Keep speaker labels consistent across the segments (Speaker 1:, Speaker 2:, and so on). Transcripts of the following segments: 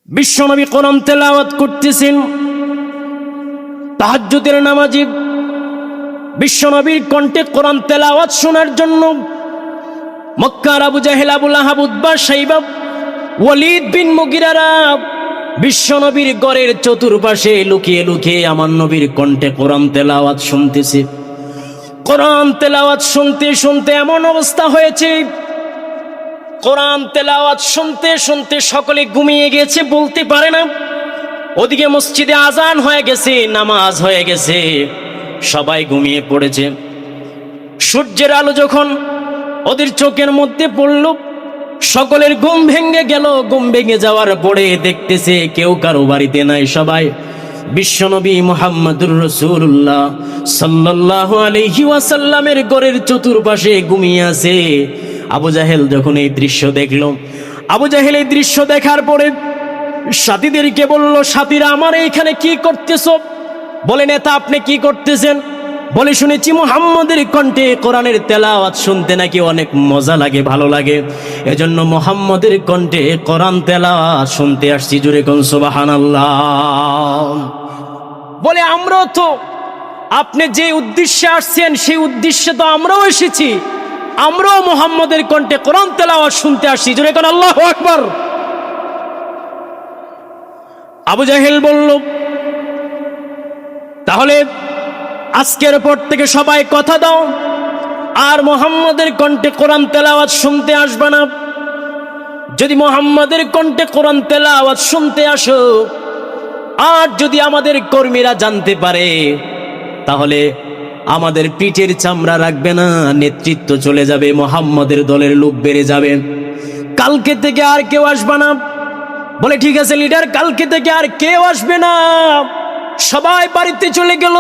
Speaker 1: বিশ্বনবী কোরআন তেলাওয়াত করতেছেন। তাহাজ্জুদের নামাজি বিশ্বনবীর কণ্ঠে কোরআন তেলাওয়াত শোনার জন্য মক্কার আবু জাহেল, আবু লাহাব, উতবা, শাইবা, ওয়ালিদ বিন মুগিরারা বিশ্বনবীর ঘরের চতুর্পাশে লুকিয়ে লুকিয়ে আমার নবীর কণ্ঠে কোরআন তেলাওয়াত শুনতেছে। কোরআন তেলাওয়াত শুনতে শুনতে এমন অবস্থা হয়েছে, কোরআন তেলাওয়াত শুনতে শুনতে সকলে ঘুমিয়ে গেছে, বলতে পারে না। ওদিকে মসজিদে আজান হয়ে গেছে, নামাজ হয়ে গেছে, সবাই ঘুমিয়ে পড়েছে। সূর্যের আলো যখন ওদের চোখের মধ্যে পড়ল, সকলের ঘুম ভেঙে গেল। ঘুম ভেঙে যাওয়ার পরে দেখতেছে কেউ কারো বাড়িতে নাই, সবাই বিশ্বনবী মুহাম্মদুর রাসূলুল্লাহ সাল্লাল্লাহু আলাইহি ওয়াসাল্লামের ঘরের চতুর্পাশে ঘুমিয়ে আছে। আবু জাহেল যখন এই দৃশ্য দেখল, আবু জাহেল এই দৃশ্য দেখার পরে সাথীদেরকে বলল, সাথীরা আমার এইখানে কি করতেছ? বলে, নেতা আপনি কি করতেছেন? বলে, শুনেছি মুহাম্মদের কণ্ঠে কোরআনের তেলাওয়াত শুনতে নাকি অনেক মজা লাগে, ভালো লাগে, এজন্য মুহাম্মদের কণ্ঠে কোরআন তেলাওয়াত শুনতে আসছি। জোরে কোন সুবহানাল্লাহ। বলে, আমরাও তো আপনি যে উদ্দেশ্যে আসছেন সেই উদ্দেশ্যে তো আমরাও এসেছি, আমরাও মুহাম্মদের কণ্ঠে কোরআন তেলাওয়াত শুনতে আসছি। জোরে কোন আল্লাহু আকবার। আবু জাহেল বলল, তাহলে আজকের পর থেকে সবাই কথা দাও, আর মুহাম্মদের কণ্ঠে কোরআন তেলাওয়াত শুনতে আসবে না। যদি মুহাম্মদের কণ্ঠে কোরআন তেলাওয়াত শুনতে আসো, আর যদি আমাদের কর্মীরা জানতে পারে, তাহলে আমাদের পিঠের চামড়া রাখবে না, নেতৃত্ব চলে যাবে, মুহাম্মদের দলের লোক বেড়ে যাবে। কালকে থেকে আর কেউ আসবে না। বলে, ঠিক আছে লিডার, কালকে থেকে আর কেউ আসবে না। সবাই বাড়িতে চলে গেল।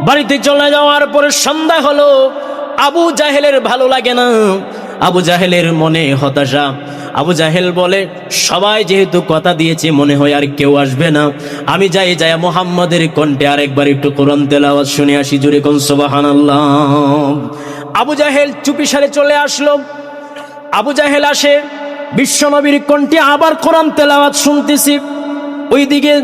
Speaker 1: বাড়িতে চলে যাওয়ার পরে সন্ধ্যা হলো। আবু জাহেলের ভালো লাগে না, আবু জাহেলের মনে হতাশা। আবু জাহেল বলে, সবাই যেহেতু কথা দিয়েছে, মনে হয় আর কেউ আসবে না, আমি যাই, যায় মুহাম্মদের কণ্ঠে আরেকবার একটু কোরআন তেলাওয়াত শুনে আসি। জোরে কোন সুবহানাল্লাহ। আবু জাহেল চুপিসারে চলে আসলো। আবু জাহেল আসে, বিশ্বনবীর কণ্ঠে আবার কোরআন তেলাওয়াত শুনতেছি। ওইদিকে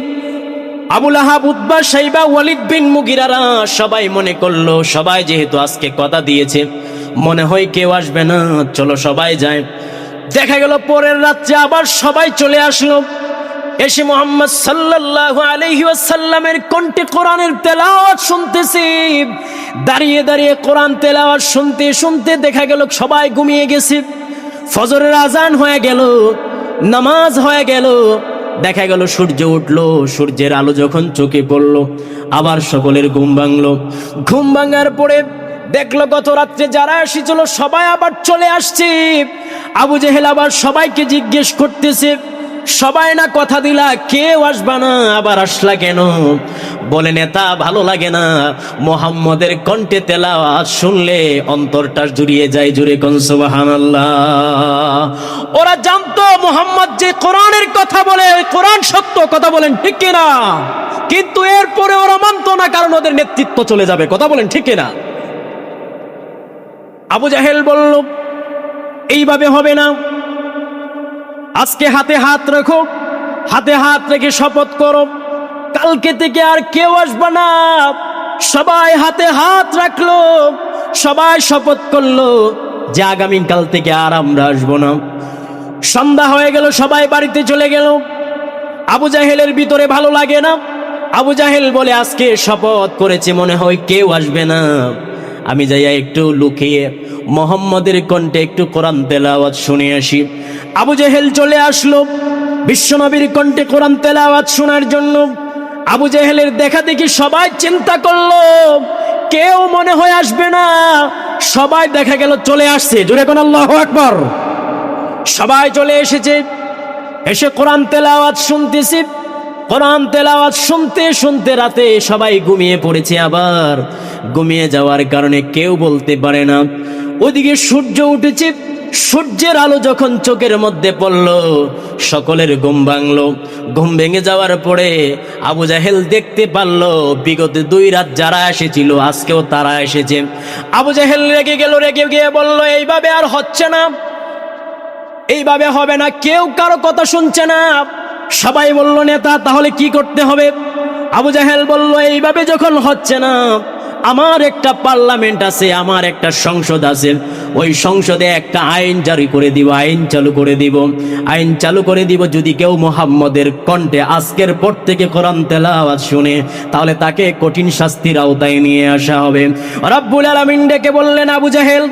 Speaker 1: আবু লাহাব, উতবা, শাইবা, ওয়ালিদ বিন মুগিরারা সবাই মনে করলো, সবাই যেহেতু আজকে কথা দিয়েছে, মনে হয় কেউ আসবে না, চলো সবাই যায়। দেখা গেল পরের রাত্রে আবার সবাই চলে আসলো। এসে মুহাম্মদ সাল্লাল্লাহু আলাইহি ওয়াসাল্লামের কণ্ঠে কোরআনের তেলাওয়াত শুনতেছি। দাঁড়িয়ে দাঁড়িয়ে কোরআন তেলাওয়াত শুনতে শুনতে দেখা গেল সবাই ঘুমিয়ে গেছে। ফজরের আজান হয়ে গেল, নামাজ হয়ে গেল। দেখা গেল সূর্য উঠলো। সূর্যের আলো যখন চোখে পড়লো, আবার সকলের ঘুম ভাঙলো। ঘুম ভাঙার পরে দেখলো গত রাত্রে যারা এসেছিল সবাই আবার চলে আসছে। আবু জাহেল আবার সবাইকে জিজ্ঞেস করতেছে, সবাই না কথা দিলা, কেউ আসবা না, আবার আসলা কেন? বলে, নেতা ভালো লাগে না, মুহাম্মদের কণ্ঠে তেলাওয়াত শুনলে অন্তরটা জুড়িয়ে যায়। জোরে কোন সুবহানাল্লাহ। ওরা জানতো মুহাম্মদ যে কোরআনের কথা বলে, ওই কোরআন সত্য, কথা বলেন ঠিক কিনা? কিন্তু এরপরে ওরা মানতো না, কারণ ওদের নেতৃত্ব চলে যাবে। কথা বলেন ঠিক কিনা? আবু জাহেল বলল, এইভাবে হবে না, আজকে হাতে হাত রাখো, হাতে হাত রেখে শপথ করো, কালকে থেকে আর কেউ আসবে না। সবাই হাতে হাত রাখলো, সবাই শপথ করলো যে আগামীকাল থেকে আর আমরা আসবো না। সন্ধ্যা হয়ে গেল, সবাই বাড়িতে চলে গেল। আবু জাহেলের ভিতরে ভালো লাগে না। আবু জাহেল বলে, আজকে শপথ করেছে, মনে হয় কেউ আসবে না, আমি যাইয়া একটু লুকিয়ে মুহাম্মদের কণ্ঠে একটু কোরআন তেলাওয়াত শুনে আসি। আবু জাহেল চলে আসলো বিশ্বনবীর কণ্ঠে কোরআন তেলাওয়াত শোনার জন্য। আবু জাহেলের দেখা দেখি সবাই চিন্তা করলো কেউ মনে হয় আসবে না, সবাই দেখা গেল চলে আসছে। জোরে কোন আল্লাহু আকবার। সবাই চলে এসেছে, এসে কোরআন তেলাওয়াত শুনতেছি। কোরআন তেলাওয়াত শুনতে শুনতে রাতে সবাই ঘুমিয়ে পড়েছে। আবার ঘুমিয়ে যাওয়ার কারণে কেউ বলতে পারে না। ওদিকে সূর্য উঠেছে। সূর্যের আলো যখন চোখের মধ্যে পড়ল, সকলের ঘুম ভাঙলো। ঘুম ভেঙে যাওয়ার পরে আবু জাহেল দেখতে পারল বিগত 2 রাত যারা এসেছিল আজকেও তারা এসেছে। আবু জাহেল রেগে গেল, রেগে গিয়ে বলল, এইভাবে আর হচ্ছে না, এইভাবে হবে না, কেউ কারো কথা শুনছে না, সবাই বলল নেতা তাহলে কি করতে হবে? আবু জাহেল বলল এইভাবে যখন হচ্ছে না, আমার একটা পার্লামেন্ট আছে, আমার একটা সংসদ আছে, ওই সংসদে একটা আইন জারি করে দিব, আইন চালু করে দিব, আইন চালু করে দিব, যদি কেউ মুহাম্মদের কণ্ঠে আজকের পর থেকে কোরআন তেলাওয়াত শুনে তাহলে তাকে কঠিন শাস্তির আওতায় নিয়ে আসা হবে। রব্বুল আলামিন ডেকে বললেন, আবু জাহেল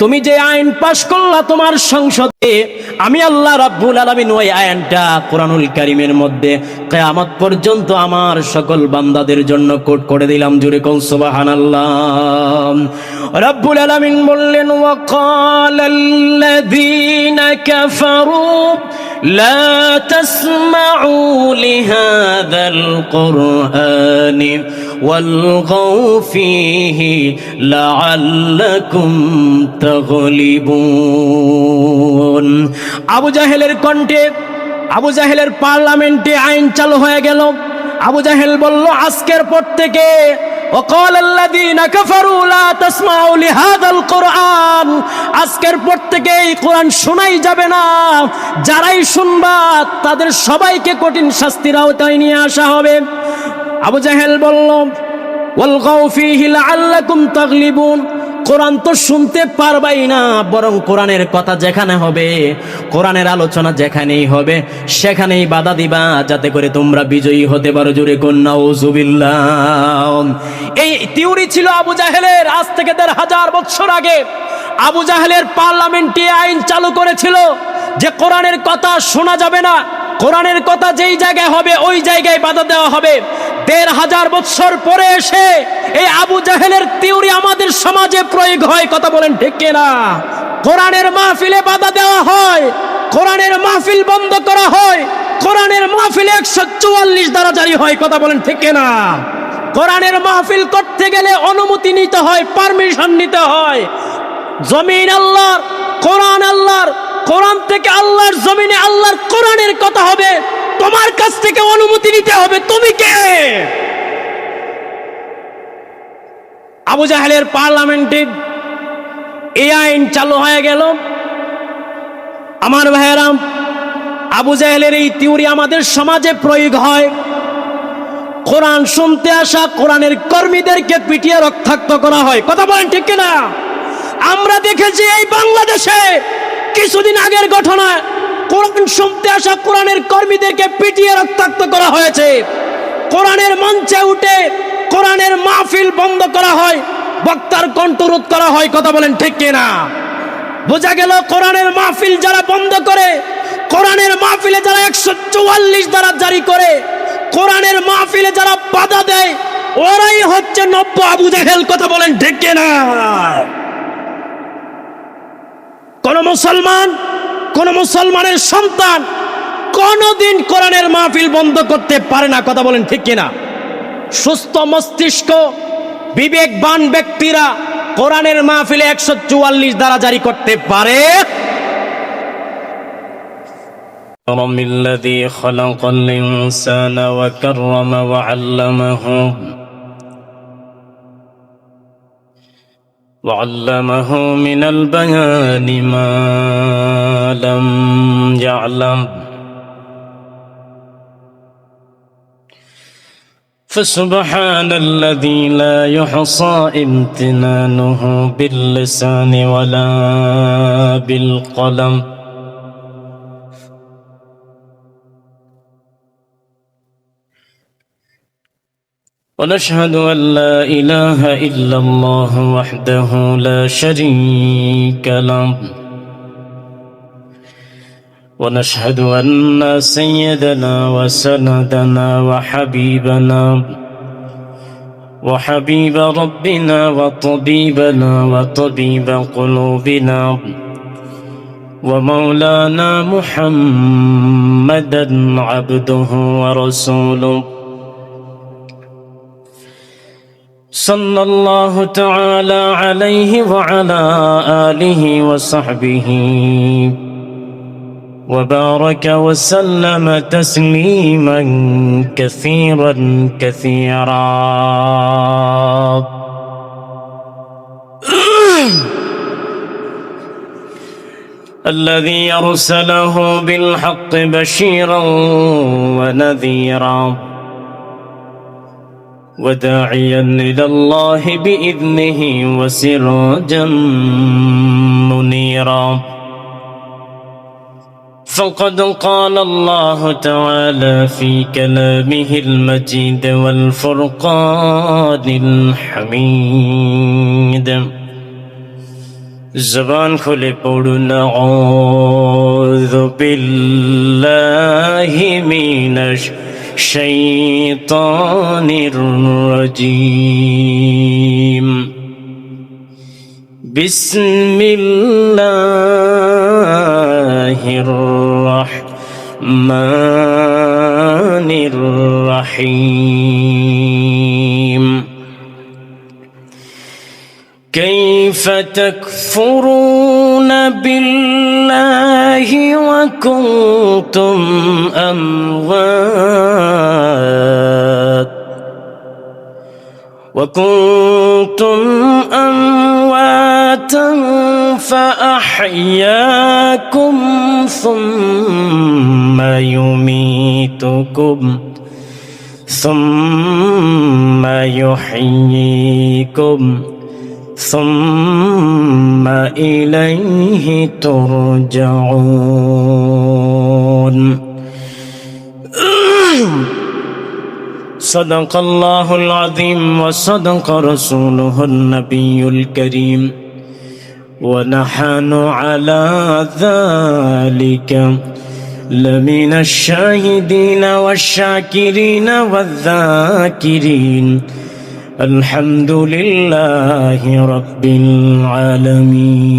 Speaker 1: তুমি যে আইন পাশ করলা তোমার সংসদে, আমি আল্লাহ রাব্বুল আলামিন ওই আইনটা কোরআনুল কারীমের মধ্যে কিয়ামত পর্যন্ত আমার সকল বান্দাদের জন্য কোট করে দিলাম। জুড়ে কোন সুবহানাল্লাহ। রাব্বুল আলামিন বললেন, ওয়াকালাল্লাযীনা কাফারু লা তাসমাউ লিহাযাল কুরআনি ওয়ালগাউ ফীহি লাআল্লাকুম তাগলিবুন। আবু জাহেলের কণ্ঠে, আবু জাহেলের পার্লামেন্টে আইন চালু হয়ে গেল। আবু জাহেল বলল আজকের পর থেকে ওয়াকালাল্লাযীনা কাফারু লা তাসমাউ লিহাযাল কুরআন, আজকের পর থেকে এই কোরআন শোনাই যাবে না, যারাই শুনবা তাদের সবাইকে কঠিন শাস্তির আওতায় নিয়ে আসা হবে। আবু জাহেল বলল ওয়ালগাউ ফীহি লাআল্লাকুম তাগলিবুন, কোরআন তো শুনতে পারবাই না, বরং কোরআনের কথা যেখানে হবে, কোরআনের আলোচনা যেখানেই হবে সেখানেই বাধা দিবা, যাতে করে তোমরা বিজয়ী হতে পারো। জোরে কোন নাউজুবিল্লাহ। এই থিওরি ছিল আবু জাহেলের। আজ থেকে ১৫০০ বছর আগে আবু জাহেলের পার্লামেন্টে আইন চালু করেছিল যে কোরআনের কথা শোনা যাবে না, কোরআনের কথা যেই জায়গায় হবে ওই জায়গায় বাধা দেওয়া হবে। ১৫০০ বছর পরে এসে এই আবু জাহেলের থিওরি আমাদের সমাজে প্রয়োগ হয়। কথা বলেন ঠিক কিনা? কোরআনের মাহফিলে বাধা দেওয়া হয়, কোরআনের মাহফিল বন্ধ করা হয়, কোরআনের মাহফিলে ১৪৪ ধারা জারি হয়। কথা বলেন ঠিক কিনা? কোরআনের মাহফিল করতে গেলে অনুমতি নিতে হয়, পারমিশন নিতে হয়। জমিন আল্লাহর, কোরআন আল্লাহর, কোরআন থেকে আল্লাহর জমিনে আল্লাহর কোরআনের কথা হবে, তোমার কাছ থেকে অনুমতি নিতে হবে। তুমি কে? আবু জাহেলের পার্লামেন্টে এই আইন চালু হয়ে গেল। আমার ভাইয়েরা, আবু জাহেলের এই থিওরি আমাদের সমাজে প্রয়োগ হয়। কোরআন শুনতে আসা কোরআনের কর্মীদেরকে পিটিয়ে রক্তাক্ত করা হয়। কথা বলেন ঠিক কিনা? আমরা দেখেছি এই বাংলাদেশে কিছুদিন আগের ঘটনা, কোরআন শুনতে আসা কোরআনের কর্মীদেরকে পিটিয়ে রক্তাক্ত করা হয়েছে। কোরআনের মঞ্চে উঠে কোরআনের মাহফিল বন্ধ করা হয়, বক্তার কণ্ঠরোধ করা হয়। কথা বলেন ঠিক কিনা? বোঝা গেল কোরআনের মাহফিল যারা বন্ধ করে, কোরআনের মাহফিলে যারা ১৪৪ ধারা জারি করে, কোরআনের মাহফিলে যারা বাধা দেয়, ওরাই হচ্ছে নব্য আবু জাহেল। কথা বলেন ঠিক কিনা? কোন মুসলমান, কোন মুসলমানের সন্তান কোনদিন কোরআনের মাহফিল বন্ধ করতে পারে না। কথা বলেন ঠিক কিনা? সুস্থ মস্তিষ্ক বিবেকবান ব্যক্তিরা কোরআনের মাহফিলে ১৪৪ ধারা জারি করতে পারে।
Speaker 2: الذي خلق الإنسان وكرم وعلمه من البيان ما لم يعلم فسبحان الذي لا يحصى امتنانه باللسان ولا بالقلم ونشهد أن لا إله إلا الله وحده لا شريك له ونشهد أن سيدنا وسندنا وحبيب ربنا وطبيبنا وطبيب قلوبنا ومولانا محمدا عبده ورسوله صلى الله تعالى عليه وعلى آله وصحبه وبارك وسلم تسليما كثيرا كثيرا الذي أرسله بالحق بشيرا ونذيرا وداعيا إلى الله بإذنه وسراجا منيرا فقد قال الله تعالى في كلامه المجيد والفرقان الحميد زبان کھولے پڑھنا اعوذ باللہ من الشیطان الرجیم بسم اللہ الرحمن الرحیم كيف تكفرون بالله وكنتم أمواتا فأحياكم ثم يحييكم ثم إليه ترجعون صدق الله العظيم وصدق رسوله النبي الكريم ونحن على ذلك لمن الشاهدين والشاكرين والذاكرين الحمد لله رب العالمين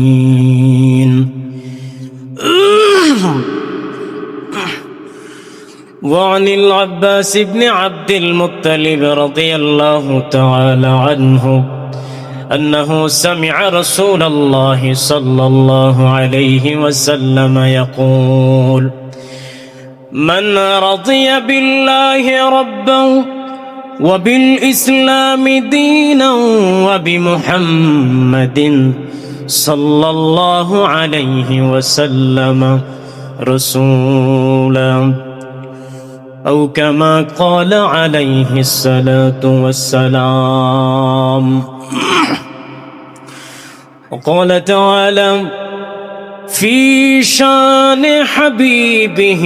Speaker 2: وعن العباس بن عبد المطلب رضي الله تعالى عنه أنه سمع رسول الله صلى الله عليه وسلم يقول من رضي بالله ربا وبالإسلام دينا وبمحمد صلى الله عليه وسلم رسولا أو كما قال عليه الصلاة والسلام وقال تعالى في شان حبيبه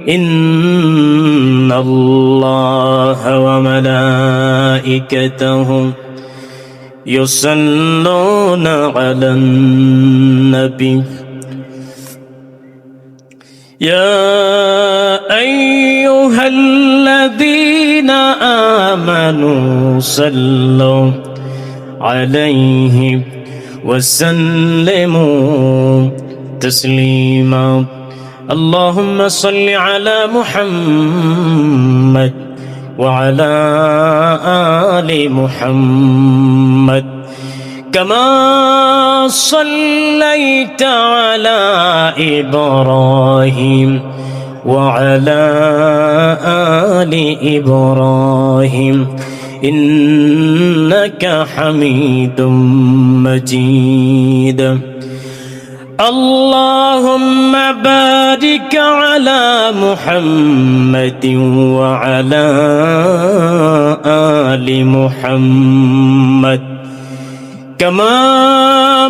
Speaker 2: إن الله وملائكته يصلون على النبي يا أيها الذين آمنوا صلوا عليه وسلموا تسليما اللهم صل على محمد وعلى آل محمد كما صليت على إبراهيم وعلى آل إبراهيم إنك حميد مجيد اللهم بارك على محمد وعلى آل محمد كما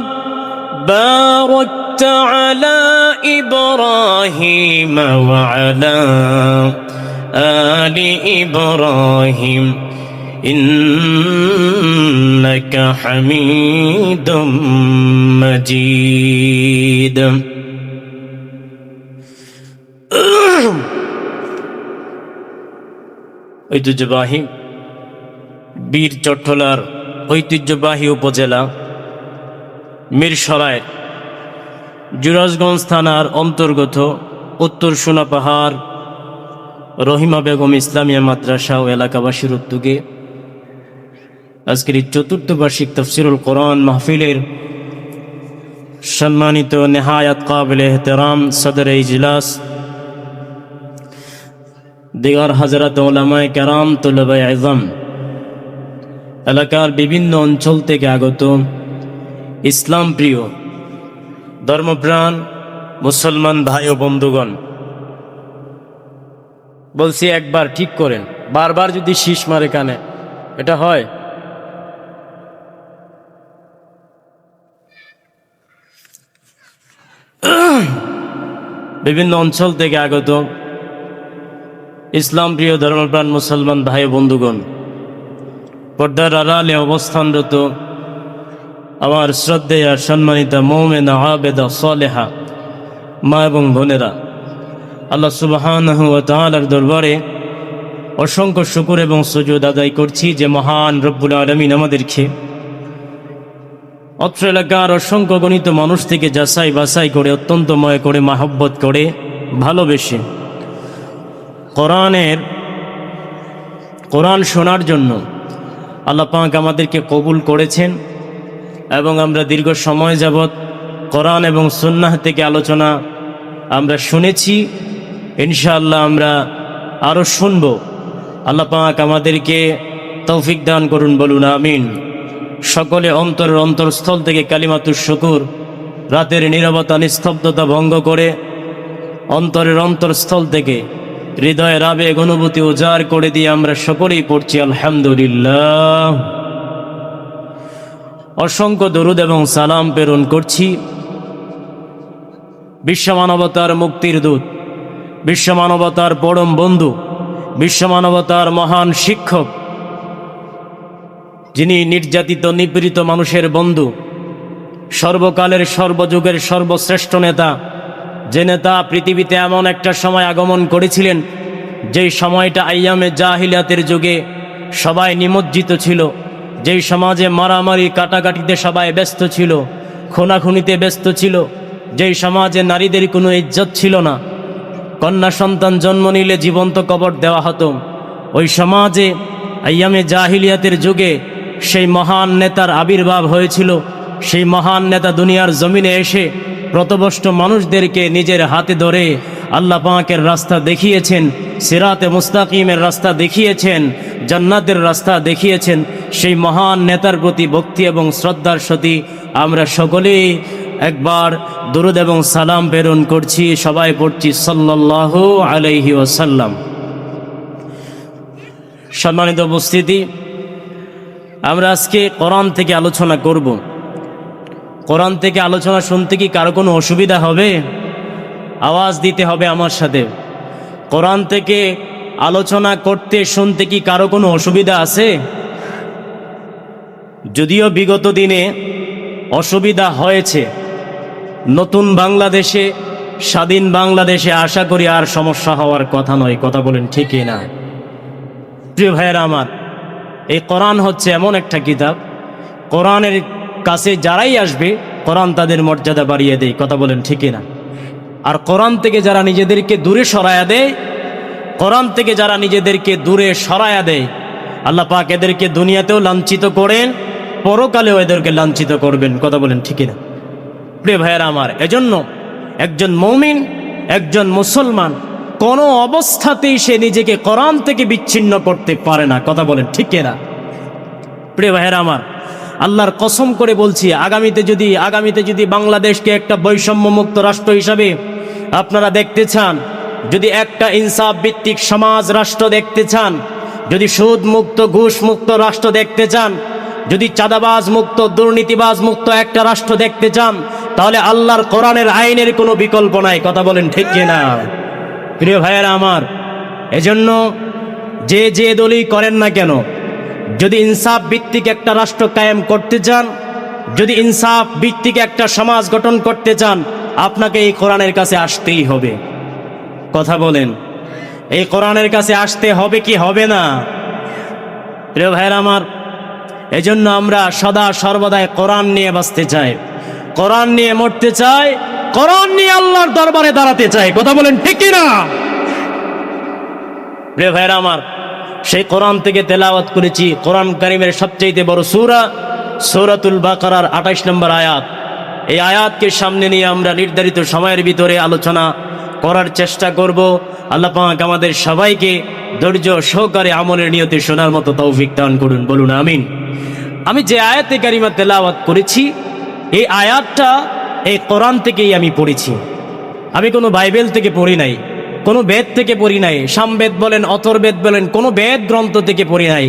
Speaker 2: باركت على إبراهيم وعلى آل إبراهيم إنك حميد مجيد ঐতিহ্যবাহী বীর চট্টলার ঐতিহ্যবাহী উপজেলা মিরসরাই জুরাজগঞ্জ থানার অন্তর্গত উত্তর সোনাপাহাড় রহিমা বেগম ইসলামিয়া মাদ্রাসা ও এলাকাবাসীর উদ্যোগে আজকের এই চতুর্থ বার্ষিক তাফসিরুল কোরআন মাহফিলের সম্মানিত নেহায়াত কাবিল এহতেরাম সদর ইজলাস দিগার হাজরাত ওলামায়ে কেরাম তুলাবায়ে আযম এলাকার বিভিন্ন অঞ্চল থেকে আগত ইসলাম প্রিয় ধর্মপ্রাণ মুসলমান ভাই ও বন্ধুগণ,
Speaker 1: বলছি একবার ঠিক করেন, বারবার যদি শীষ মারে কানে, এটা হয়?
Speaker 2: বিভিন্ন অঞ্চল থেকে আগত ইসলাম প্রিয় ধর্মপ্রাণ মুসলমান ভাই ও বন্ধুগণ, পর্দার আড়ালে অবস্থানরত আমার শ্রদ্ধেয়া সম্মানিতা মুমিনা আবেদা সালেহা মা এবং বোনেরা, আল্লাহ সুবহানাহু ওয়া তাআলার দরবারে অসংখ্য শুকর এবং সুজুদ আদায় করছি যে মহান রব্বুল আলামিন আমাদেরকে অত্র এলাকার অসংখ্য গণিত মানুষ থেকে যাচাই বাছাই করে অত্যন্ত ময় করে মাহব্বত করে ভালোবেসে কোরআন শোনার জন্য আল্লাহ পাক আমাদেরকে কবুল করেছেন এবং আমরা দীর্ঘ সময় যাবৎ কোরআন এবং সুন্নাহ থেকে আলোচনা আমরা শুনেছি। ইনশাআল্লাহ আমরা আরও শুনব। আল্লাহ পাক আমাদেরকে তৌফিক দান করুন, বলুন আমিন। সকলে অন্তরের অন্তরস্থল থেকে কালিমাতুশ শুকুর, রাতের নীরবতা নিস্তব্ধতা ভঙ্গ করে অন্তরের অন্তরস্থল থেকে হৃদয়ের আবেগ অনুভূতি উজাড় করে দিয়ে আমরা সকলেই পড়ছি আলহামদুলিল্লাহ। অসংখ্য দরুদ এবং সালাম প্রেরণ করছি বিশ্বমানবতার মুক্তির দূত, বিশ্বমানবতার পরম বন্ধু, বিশ্বমানবতার মহান শিক্ষক, যিনি নির্যাতিত নিপীড়িত মানুষের বন্ধু, সর্বকালের সর্বযুগের সর্বশ্রেষ্ঠ নেতা, যে নেতা পৃথিবীতে এমন একটা সময় আগমন করেছিলেন যেই সময়টা আইয়ামে জাহিলিয়াতের যুগে সবাই নিমজ্জিত ছিল, যেই সমাজে মারামারি কাটাকাটিতে সবাই ব্যস্ত ছিল, খুনাখুনিতে ব্যস্ত ছিল, যেই সমাজে নারীদের কোনো ইজ্জত ছিল না, কন্যা সন্তান জন্ম নিলে জীবন্ত কবর দেওয়া হতো, ওই সমাজে আইয়ামে জাহিলিয়াতের যুগে সেই মহান নেতার আবির্ভাব হয়েছিল। সেই মহান নেতা দুনিয়ার জমিনে এসে প্রতবষ্ট মানুষদেরকে নিজের হাতে ধরে আল্লাহ পাকের রাস্তা দেখিয়েছেন, সিরাতে মুস্তাকিমের রাস্তা দেখিয়েছেন, জান্নাতের রাস্তা দেখিয়েছেন। সেই মহান নেতার প্রতি ভক্তি এবং শ্রদ্ধার সাথে আমরা সকলেই একবার দুরূদ এবং সালাম প্রেরণ করছি, সবাই পড়ছি সাল্লাল্লাহু আলাইহি ওয়াসাল্লাম। সম্মানিত উপস্থিতি, আমরা আজকে কোরআন থেকে আলোচনা করব। কোরআন থেকে আলোচনা শুনতে কি কারো কোনো অসুবিধা হবে? আওয়াজ দিতে হবে আমার সাথে। কোরআন থেকে আলোচনা করতে শুনতে কি কারো কোনো অসুবিধা আছে? যদিও বিগত দিনে অসুবিধা হয়েছে, নতুন বাংলাদেশে, স্বাধীন বাংলাদেশে আশা করি আর সমস্যা হওয়ার কথা নয়। কথা বলেন ঠিক না? প্রিয় ভাইয়েরা আমার, এই কোরআন হচ্ছে এমন একটা কিতাব, কোরআনের কাছে যারাই আসবে কোরআন তাদের মর্যাদা বাড়িয়ে দেয়। কথা বলেন ঠিক না? আর কোরআন থেকে যারা নিজেদেরকে দূরে সরায়া দেয়, কোরআন থেকে যারা নিজেদেরকে দূরে সরায়া দেয়, আল্লাহ পাক এদেরকে দুনিয়াতেও লাঞ্ছিত করেন, পরকালেও এদেরকে লাঞ্ছিত করবেন। কথা বলেন ঠিক না? প্রিয় ভাইয়েরা আমার, এজন্য একজন মুমিন, একজন মুসলমান কোনো অবস্থাতেই সে নিজেকে কোরআন থেকে বিচ্ছিন্ন করতে পারে না। কথা বলেন ঠিক না? প্রিয় ভাইয়েরা আমার, আল্লাহর কসম করে বলছি, আগামীতে যদি বাংলাদেশকে একটা বৈষম্য মুক্ত রাষ্ট্র হিসাবে আপনারা দেখতে চান, যদি একটা ইনসাফ ভিত্তিক সমাজ রাষ্ট্র দেখতে চান, যদি সুদ মুক্ত ঘুষ মুক্ত রাষ্ট্র দেখতে চান, যদি চাঁদাবাজ মুক্ত দুর্নীতিবাজ মুক্ত একটা রাষ্ট্র দেখতে চান, তাহলে আল্লাহর কোরআনের আইনের কোনো বিকল্প নাই। কথা বলেন ঠিক কিনা? প্রিয় ভাইয়েরা আমার, এজন্য যে দলই করেন না কেন, যদি ইনসাফ ভিত্তিক একটা রাষ্ট্র কায়েম করতে চান, যদি ইনসাফ ভিত্তিক একটা সমাজ গঠন করতে চান, আপনাকে এই কোরআনের কাছে আসতেই হবে। কথা বলেন, এই কোরআনের কাছে আসতে হবে কি হবে না? প্রিয় ভাইয়েরা আমার, এজন্য আমরা সদা সর্বদাই কোরআন নিয়ে বাঁচতে চাই, কোরআন নিয়ে মরতে চাই, কোরআন নিয়ে আল্লাহর দরবারে দাঁড়াতে চাই। কথা বলেন ঠিক কিনা? প্রিয় ভাইয়েরা আমার, সেই কোরআন থেকে তেলাওয়াত করেছি কোরআন কারীমের সবচেয়ে বড় সূরা সূরাতুল বাকারার 28 নম্বর আয়াত। এই আয়াতকে সামনে নিয়ে আমরা নির্ধারিত সময়ের ভিতরে আলোচনা করার চেষ্টা করব। আল্লাহ পাক আমাদের সবাইকে ধৈর্য সহকারে আমলের নিয়তে শোনার মতো তৌফিক দান করুন, বলুন আমিন। আমি যে আয়াতে কারিমা তেলাওয়াত করেছি, এই আয়াতটা এই কোরআন থেকেই আমি পড়েছি। আমি কোনো বাইবেল থেকে পড়ি নাই, কোনো বেদ থেকে পড়ি নাই, সামবেদ বলেন, অথর্বেদ বলেন, কোনো বেদ গ্রন্থ থেকে পড়ি নাই,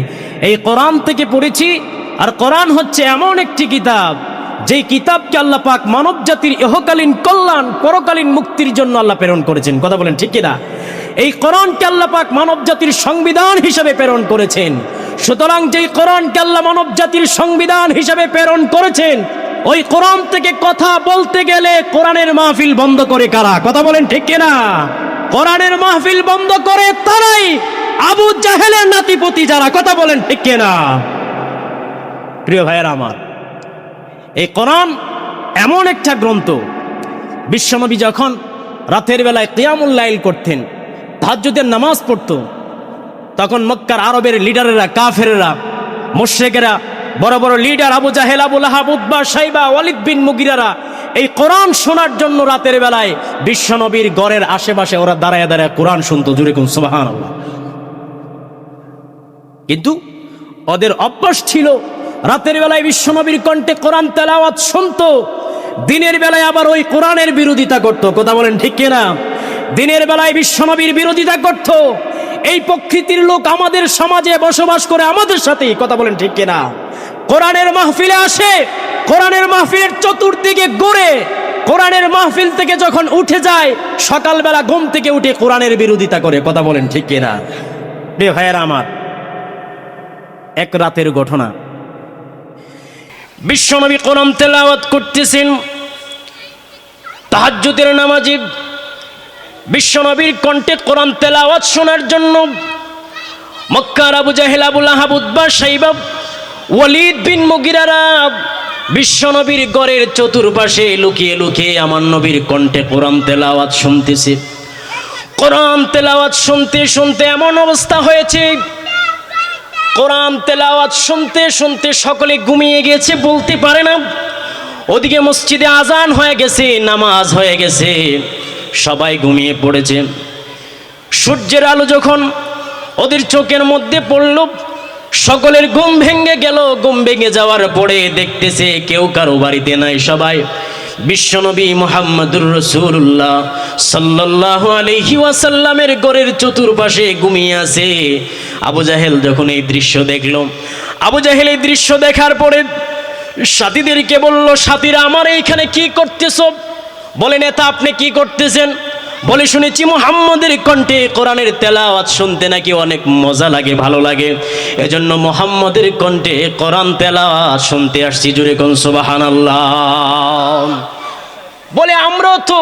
Speaker 2: এই কোরআন থেকে পড়েছি। আর কোরআন হচ্ছে এমন একটি কিতাব, যেই কিতাবকে আল্লাহ পাক মানব জাতির ইহকালীন কল্যাণ, পরকালীন মুক্তির জন্য আল্লাহ প্রেরণ করেছেন। কথা বলেন ঠিক কিনা? এই কোরআনকে আল্লাহ পাক মানব জাতির সংবিধান হিসেবে প্রেরণ করেছেন। সুতরাং যেই কোরআনকে আল্লাহ মানব জাতির সংবিধান হিসেবে প্রেরণ করেছেন, ওই কোরআন থেকে কথা বলতে গেলে কোরআনের মাহফিল বন্ধ করে কারা? কথা বলেন ঠিক কিনা? কোরআনের মাহফিল বন্ধ করে তারাই, আবু জাহেলের নাতিপতি যারা। কথা বলেন ঠিক কিনা? প্রিয় ভাইয়েরা আমার, এই কোরআন এমন একটা গ্রন্থ, বিশ্বনবী যখন রাতের বেলায় কিয়ামুল লাইল করতেন, তাহাজ্জুদের নামাজ পড়তো, তখন মক্কার আরবের লিডারেরা, কাফেরেরা, মুশরিকেরা, বড় বড় লিডার আবু জাহেল, আবু লাহাব, উতবা, শাইবা, ওয়ালিদ বিন মুগিরারা এই কোরআন শোনার জন্য রাতের বেলায় বিশ্বনবীর ঘরের আশেপাশে ওরা দাঁড়ায় দাঁড়ায় কোরআন শুনতো। জুড়ে কোন সুবহানাল্লাহ। কিন্তু ওদের অভ্যাস ছিল রাতের বেলায় বিশ্বনবীর কণ্ঠে কোরআন তেলাওয়াত শুনতো, দিনের বেলায় আবার ওই কোরআনের বিরোধিতা করত। কথা বলেন ঠিক কিনা? দিনের বেলায় বিশ্বনবীর বিরোধিতা করত। এই প্রকৃতির লোক আমাদের সমাজে বসবাস করে আমাদের সাথেই। কথা বলেন ঠিক কিনা? কোরআনের মাহফিলে আসে, কোরআনের মাহফিলের চতুর্দিকে ঘুরে, কোরআনের মাহফিল থেকে যখন উঠে যায়, সকালবেলা ঘুম থেকে উঠে কোরআনের বিরোধিতা করে। কথা বলেন ঠিক কিনা? প্রিয় ভাইয়েরা আমার, এক রাতের ঘটনা, বিশ্বনবী কোরআন তেলাওয়াত করতেছেন, তাহাজ্জুদের নামাজি বিশ্বনবীর কণ্ঠে কোরআন তেলাওয়াত শোনার জন্য মক্কার আবু জাহেল, আবু লাহাব, উতবা, শাইবা, ওয়ালিদ বিন মুগিরারা বিশ্বনবীর ঘরের চতুর্পাশে লুকিয়ে লুকিয়ে আমার নবীর কণ্ঠে কোরআন তেলাওয়াত শুনতেছে। কোরআন তেলাওয়াত শুনতে শুনতে এমন অবস্থা হয়েছে, কোরআন তেলাওয়াত শুনতে শুনতে সকলে ঘুমিয়ে গেছে, বলতে পারে না। ওদিকে মসজিদে আজান হয়ে গেছে, নামাজ হয়ে গেছে, সবাই ঘুমিয়ে পড়েছে। সূর্যের আলো যখন ওদের চোখের মধ্যে পড়ল, সকলের ঘুম ভেঙে গেল। ঘুম ভেঙে যাওয়ার পরে দেখতেছে কেউ কারো বাড়িতে নাই, সবাই বিশ্বনবী মুহাম্মদুর রাসূলুল্লাহ সাল্লাল্লাহু আলাইহি ওয়াসাল্লামের ঘরের চতুর্পাশে ঘুমিয়ে আছে। আবু জাহেল যখন এই দৃশ্য দেখল, আবু জাহেল এই দৃশ্য দেখার পরে সাথীদেরকে বলল, সাথীরা আমার এইখানে কি করতেছো? বলে, নেতা আপনি কি করতেছেন? বলে, শুনেছি মুহাম্মদের কণ্ঠে কোরআনের তেলাওয়াত শুনতে নাকি অনেক মজা লাগে, ভালো লাগে, এজন্য মুহাম্মদের কণ্ঠে কোরআন তেলাওয়াত শুনতে আসছি। জুড়ে কোন সুবহানাল্লাহ। বলে, আমরাও তো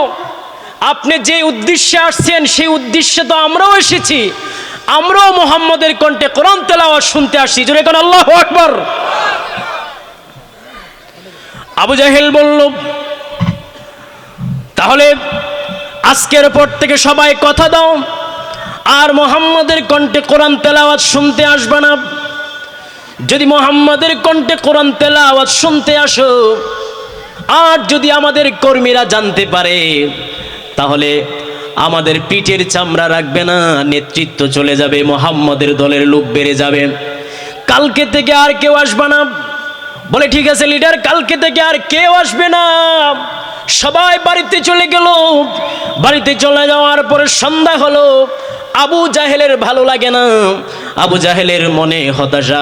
Speaker 2: আপনি যে উদ্দেশ্যে আসছেন সেই উদ্দেশ্যে তো আমরাও এসেছি, আমরাও মুহাম্মদের কণ্ঠে কোরআন তেলাওয়াত শুনতে আসছি। জুড়ে কোন আল্লাহু আকবার। আবু জাহেল বলল, তাহলে আজকের পর থেকে সবাই কথা দাও, আর মুহাম্মদের কণ্ঠে কোরআন তেলাওয়াত শুনতে আসবে না। যদি মুহাম্মদের কণ্ঠে কোরআন তেলাওয়াত শুনতে আসো, আর যদি আমাদের কর্মীরা জানতে পারে, তাহলে আমাদের পিঠের চামড়া রাখবে না, নেতৃত্ব চলে যাবে, মুহাম্মদের দলের লোক বেড়ে যাবে, কালকে থেকে আর কেউ আসবে না। বলে, ঠিক আছে লিডার, কালকে থেকে আর কেউ আসবে না। সবাই বাড়িতে চলে গেল। বাড়িতে চলে যাওয়ার পরে সন্ধ্যা হলো। আবু জাহেলের ভালো লাগে না, আবু জাহেলের মনে হতাশা।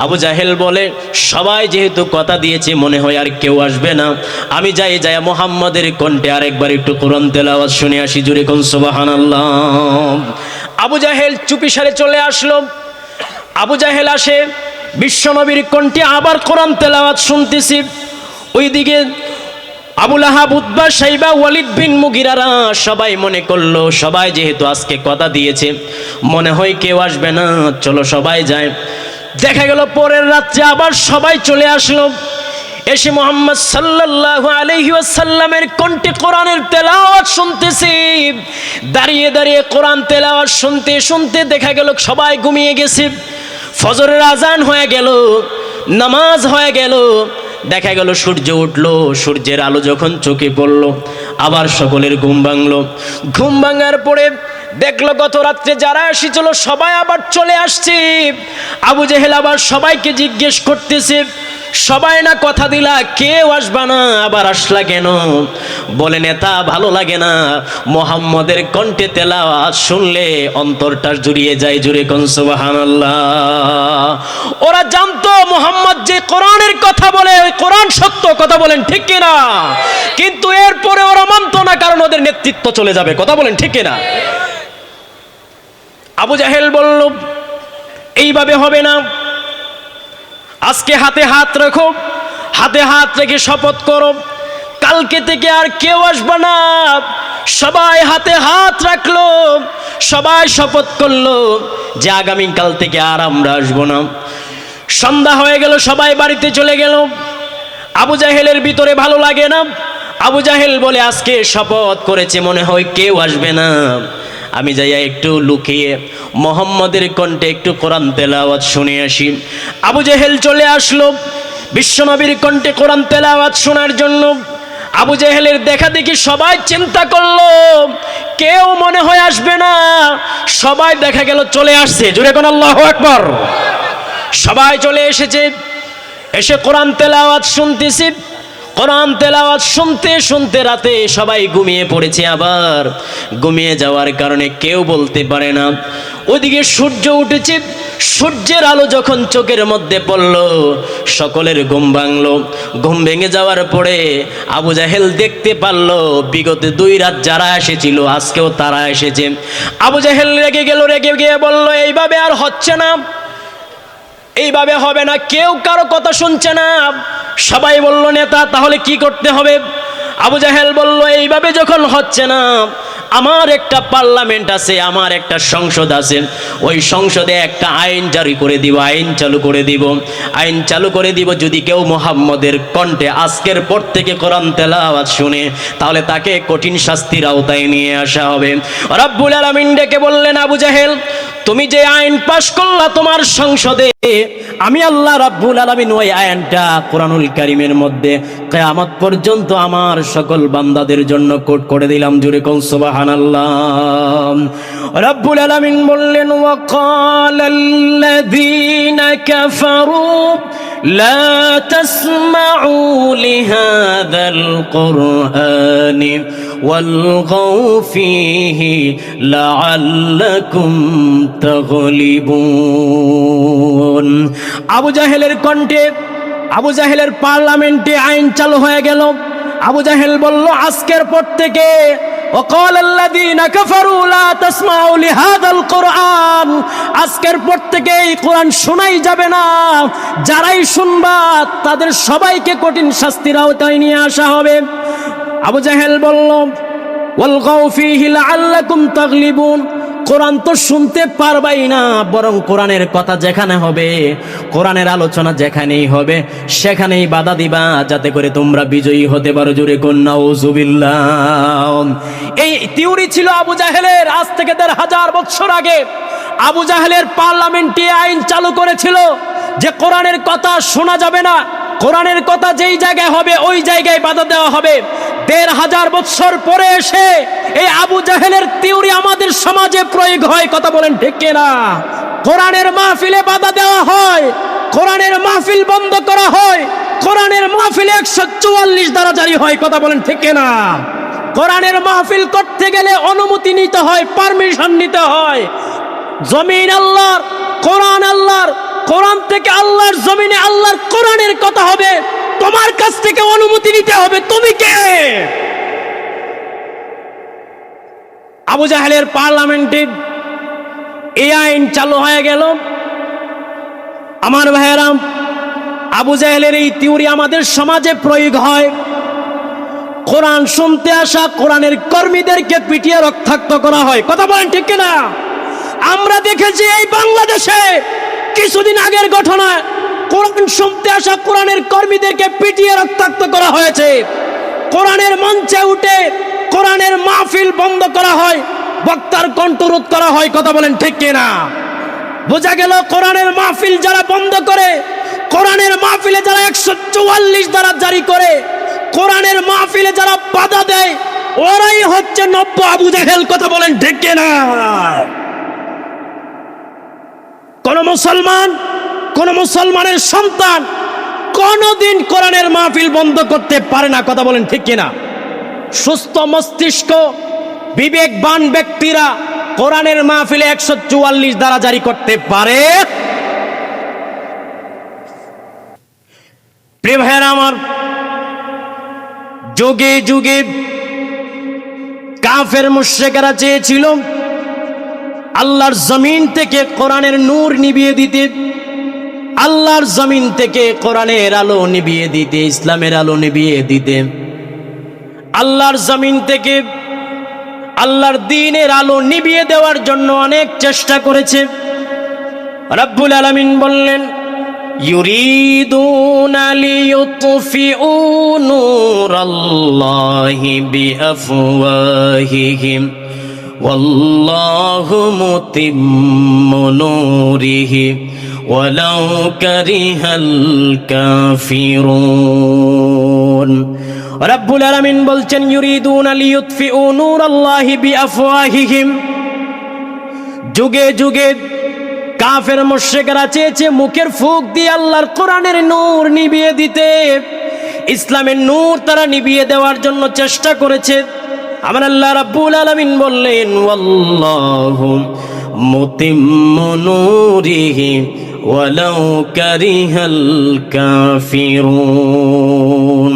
Speaker 2: আবু জাহেল বলে, সবাই যেহেতু কথা দিয়েছে, মনে হয় আর কেউ আসবে না, আমি যাই, মুহাম্মদের কণ্ঠে আরেকবার একটু কোরআন তেলাওয়াত শুনে আসি। জুড়ে কোন সুবহানাল্লাহ। আবু জাহেল চুপিসারে চলে আসলো। আবু জাহেল আসে, বিশ্বনবীর কণ্ঠে আবার কোরআন তেলাওয়াত শুনতেছি। ওইদিকে আবু লাহাব, উতবা, শাইবা, ওয়ালিদ বিন মুগিরারা সবাই মনে করলো, সবাই যেহেতু আজকে কথা দিয়েছে, মনে হয় কেউ আসবে না, চলো সবাই যায়। দেখা গেল পরের রাত্রে আবার সবাই চলে আসলো। এসে মুহাম্মদ সাল্লাল্লাহু আলাইহি ওয়াসাল্লামের কণ্ঠে কোরআনের তেলাওয়াত শুনতেছি। দাঁড়িয়ে দাঁড়িয়ে কোরআন তেলাওয়াত শুনতে শুনতে দেখা গেল সবাই ঘুমিয়ে গেছে। ফজরের আজান হয়ে গেল, নামাজ হয়ে গেল। দেখা গেল সূর্য উঠলো। সূর্যের আলো যখন চোখে পড়লো, আবার সকলের ঘুম ভাঙলো। ঘুম ভাঙার পরে দেখলো গত রাত্রে যারা এসেছিল সবাই আবার চলে আসছে। আবু জাহেল আবার সবাইকে জিজ্ঞেস করতেছে,
Speaker 1: সবাই না কথা দিলা, কেউ আসবা না, আবার আসলা কেন? বলে নেতা ভালো লাগে না, মুহাম্মদের কণ্ঠে তেলাওয়াত শুনলে অন্তরটা জুড়িয়ে যায়। জুড়ে কোন সুবহানাল্লাহ। ওরা জানতো মুহাম্মদ যে কোরআনের কথা বলে, ওই কোরআন সত্য, কথা বলেন ঠিক কিনা? কিন্তু এরপরে ওরা মানতো না, কারণ ওদের নেতৃত্ব চলে যাবে। কথা বলেন ঠিক কিনা? আবু জাহেল বলল, এইভাবে হবে না, আজকে হাতে হাত রাখো, হাতে হাত রেখে শপথ করো, কালকে থেকে আর কেউ আসবে না। সবাই হাতে হাত রাখলো, সবাই শপথ করলো যে আগামীকাল থেকে আর আমরা আসবো না। সন্ধ্যা হয়ে গেল, সবাই বাড়িতে চলে গেল। আবু জাহেলের ভিতরে ভালো লাগে না। আবু জাহেল বলে, আজকে শপথ করেছে, মনে হয় কেউ আসবে না, আমি যাইয়া একটু লুকিয়ে মুহাম্মদের কণ্ঠে একটু কোরআন তেলাওয়াত শুনে আসি। আবু জাহেল চলে আসলো বিশ্বনবীর কণ্ঠে কোরআন তেলাওয়াত শোনার জন্য। আবু জাহেলের দেখা দেখি সবাই চিন্তা করলো কেউ মনে হয় আসবে না, সবাই দেখা গেল চলে আসছে। জোরে কোন আল্লাহু আকবার। সবাই চলে এসেছে, এসে কোরআন তেলাওয়াত শুনতেছি। কোরআন তেলাওয়াত শুনতে শুনতে রাতে সবাই ঘুমিয়ে পড়েছে। আবার ঘুমিয়ে যাওয়ার কারণে কেউ বলতে পারে না। ওদিকে সূর্য উঠেছে, সূর্যের আলো যখন চোখের মধ্যে পড়ল, সকলের ঘুম ভাঙলো। ঘুম ভেঙে যাওয়ার পরে আবু জাহেল দেখতে পারলো বিগত 2 রাত যারা এসেছিল আজকেও তারা এসেছে। আবু জাহেল রেগে গেল, রেগে গিয়ে বলল, এইভাবে আর হচ্ছে না, এইভাবে হবে না, কেউ কারো কথা শুনছে না। সবাই বলল, নেতা তাহলে কি করতে হবে? আবু জাহেল বলল, এইভাবে যখন হচ্ছে না, আমার একটা পার্লামেন্ট আছে, আমার একটা সংসদ আছে, ওই সংসদে একটা আইন জারি করে দিব, আইন চালু করে দিব, আইন চালু করে দিব, যদি কেউ মুহাম্মদের কণ্ঠে আজকের পর থেকে কোরআন তেলাওয়াত শুনে, তাহলে তাকে কঠিন শাস্তির আওতায় নিয়ে আসা হবে। রব্বুল আলামিন ডেকে বললেন, আবু জাহেল তুমি যে আইন পাশ করলা তোমার সংসদে, আমি আল্লাহ রাব্বুল আলামিন ওই আইনটা কোরআনুল কারীমের মধ্যে কিয়ামত পর্যন্ত আমার সকল বান্দাদের জন্য কোট করে দিলাম। জুরে কোন সুবহানাল্লাহ। রাব্বুল আলামিন বললেন, ওয়াকালাল্লাযীনা কাফারু লা তাসমাউ লিহাযাল কুরআনি ওয়ালগাউ ফীহি লাআল্লাকুম তাগলিবুন। আবু জাহেলের কণ্ঠে, আবু জাহেলের পার্লামেন্টে আইন চালু হয়ে গেল। আবু জাহেল বলল, আজকের পর থেকে ওয়াকালাল্লাযীনা কাফারু লা তাসমাউ লিহাযাল কুরআন, আজকের পর থেকে এই কোরআন শোনাই যাবে না, যারাই শুনবা তাদের সবাইকে কঠিন শাস্তির আওতায় নিয়ে আসা হবে। আবু জাহেল বলল, ওয়ালগাউ ফীহি লাআল্লাকুম তাগলিবুন, কোরআন তো শুনতে পারবাই না, বরং কোরআনের কথা যেখানে হবে, কোরআনের আলোচনা যেখানেই হবে সেখানেই বাধা দিবা, যাতে করে তোমরা বিজয়ী হতে পারো। জোরে কোন নাউযুবিল্লাহ। এই থিওরি ছিল আবু জাহেলের। আজ থেকে 1500 বছর আগে আবু জাহেলের পার্লামেন্টে আইন চালু করেছিল যে কোরআনের কথা শোনা যাবে না, কোরআনের কথা যেই জায়গায় হবে ওই জায়গায় বাধা দেওয়া হবে। 1500 বছর পরে এসে এই আবু জাহেলের থিওরি আমাদের সমাজে প্রয়োগ হয়। কথা বলেন ঠিক কিনা? কোরআনের মাহফিলে বাধা দেওয়া হয়, কোরআনের মাহফিল বন্ধ করা হয়, কোরআনের মাহফিলে 144 ধারা জারি হয়। কথা বলেন ঠিক কিনা? কোরআনের মাহফিল করতে গেলে অনুমতি নিতে হয়, পারমিশন নিতে হয়। জমিন আল্লাহর, কোরআন আল্লাহর, কোরআন থেকে আল্লাহর জমিনে আল্লাহর কোরআনের কথা হবে, তোমার কাছ থেকে অনুমতি নিতে হবে। তুমি কে? আবু জাহেলের পার্লামেন্টে এই আইন চালু হয়ে গেল। আমার ভাইয়েরা, আবু জাহেলের এই থিওরি আমাদের সমাজে প্রয়োগ হয়। কোরআন শুনতে আসা কোরআনের কর্মীদেরকে পিটিয়ে রক্তাক্ত করা হয়। কথা বলেন ঠিক কিনা? আমরা দেখেছি এই বাংলাদেশে কিছুদিন আগের ঘটনা, কোরআন শুনতে আসা কোরআনের কর্মীদেরকে পিটিয়ে রক্তাক্ত করা হয়েছে। কোরআনের মঞ্চে উঠে কোরআনের মাহফিল বন্ধ করা হয়, বক্তার কণ্ঠরোধ করা হয়। কথা বলেন ঠিক কিনা? বোঝা গেল কোরআনের মাহফিল যারা বন্ধ করে, কোরআনের মাহফিলে যারা 144 ধারা জারি করে, কোরআনের মাহফিলে যারা বাধা দেয়, ওরাই হচ্ছে নব্য আবু জাহেল। কথা বলেন ঠিক কিনা? কোন মুসলমান, কোন মুসলমানের সন্তান কোনদিন কোরআনের মাহফিল বন্ধ করতে পারে না। কথা বলেন ঠিক কিনা? সুস্থ মস্তিষ্ক বিবেকবান ব্যক্তিরা কোরআনের মাহফিলে 144 ধারা জারি করতে পারে। প্রিয় ভাইয়েরা আমার, যুগে যুগে কাফের মুশরিকরা চেয়েছিল আল্লাহর জমিন থেকে কোরআনের নূর নিভিয়ে দিতে, আল্লাহর জমিন থেকে কোরআনের আলো নিভিয়ে দিতে, ইসলামের আলো নিভিয়ে দিতে। আল্লাহর জমিন থেকে আল্লাহর দ্বীনের আলো নিভিয়ে দেওয়ার জন্য অনেক চেষ্টা করেছে। রব্বুল আলামিন বললেন, ইউরিদুনা লিইউতফিউ নূরাল্লাহি বিআফওয়াহিহিম ওয়াল্লাহু মুতিম্মু নূরিহি ওয়ালাউ কারিহাল কাফিরুন। রব্বুল আলামিন বলছেন, ইউরিদুনা লিইউতফিউ নূরাল্লাহি বিআফওয়াহিহিম। যুগে যুগে কাফের মুশরিকরা চেয়েছে মুখের ফুঁক দিয়ে আল্লাহর কোরআনের নূর নিভিয়ে দিতে, ইসলামের নূর তারা নিভিয়ে দেওয়ার জন্য চেষ্টা করেছে। আমার আল্লাহ রাব্বুল আলামিন বললেন, ওয়াল্লাহু মুতিম্মু নূরিহি ওয়ালাউ কারিহাল কাফিরুন।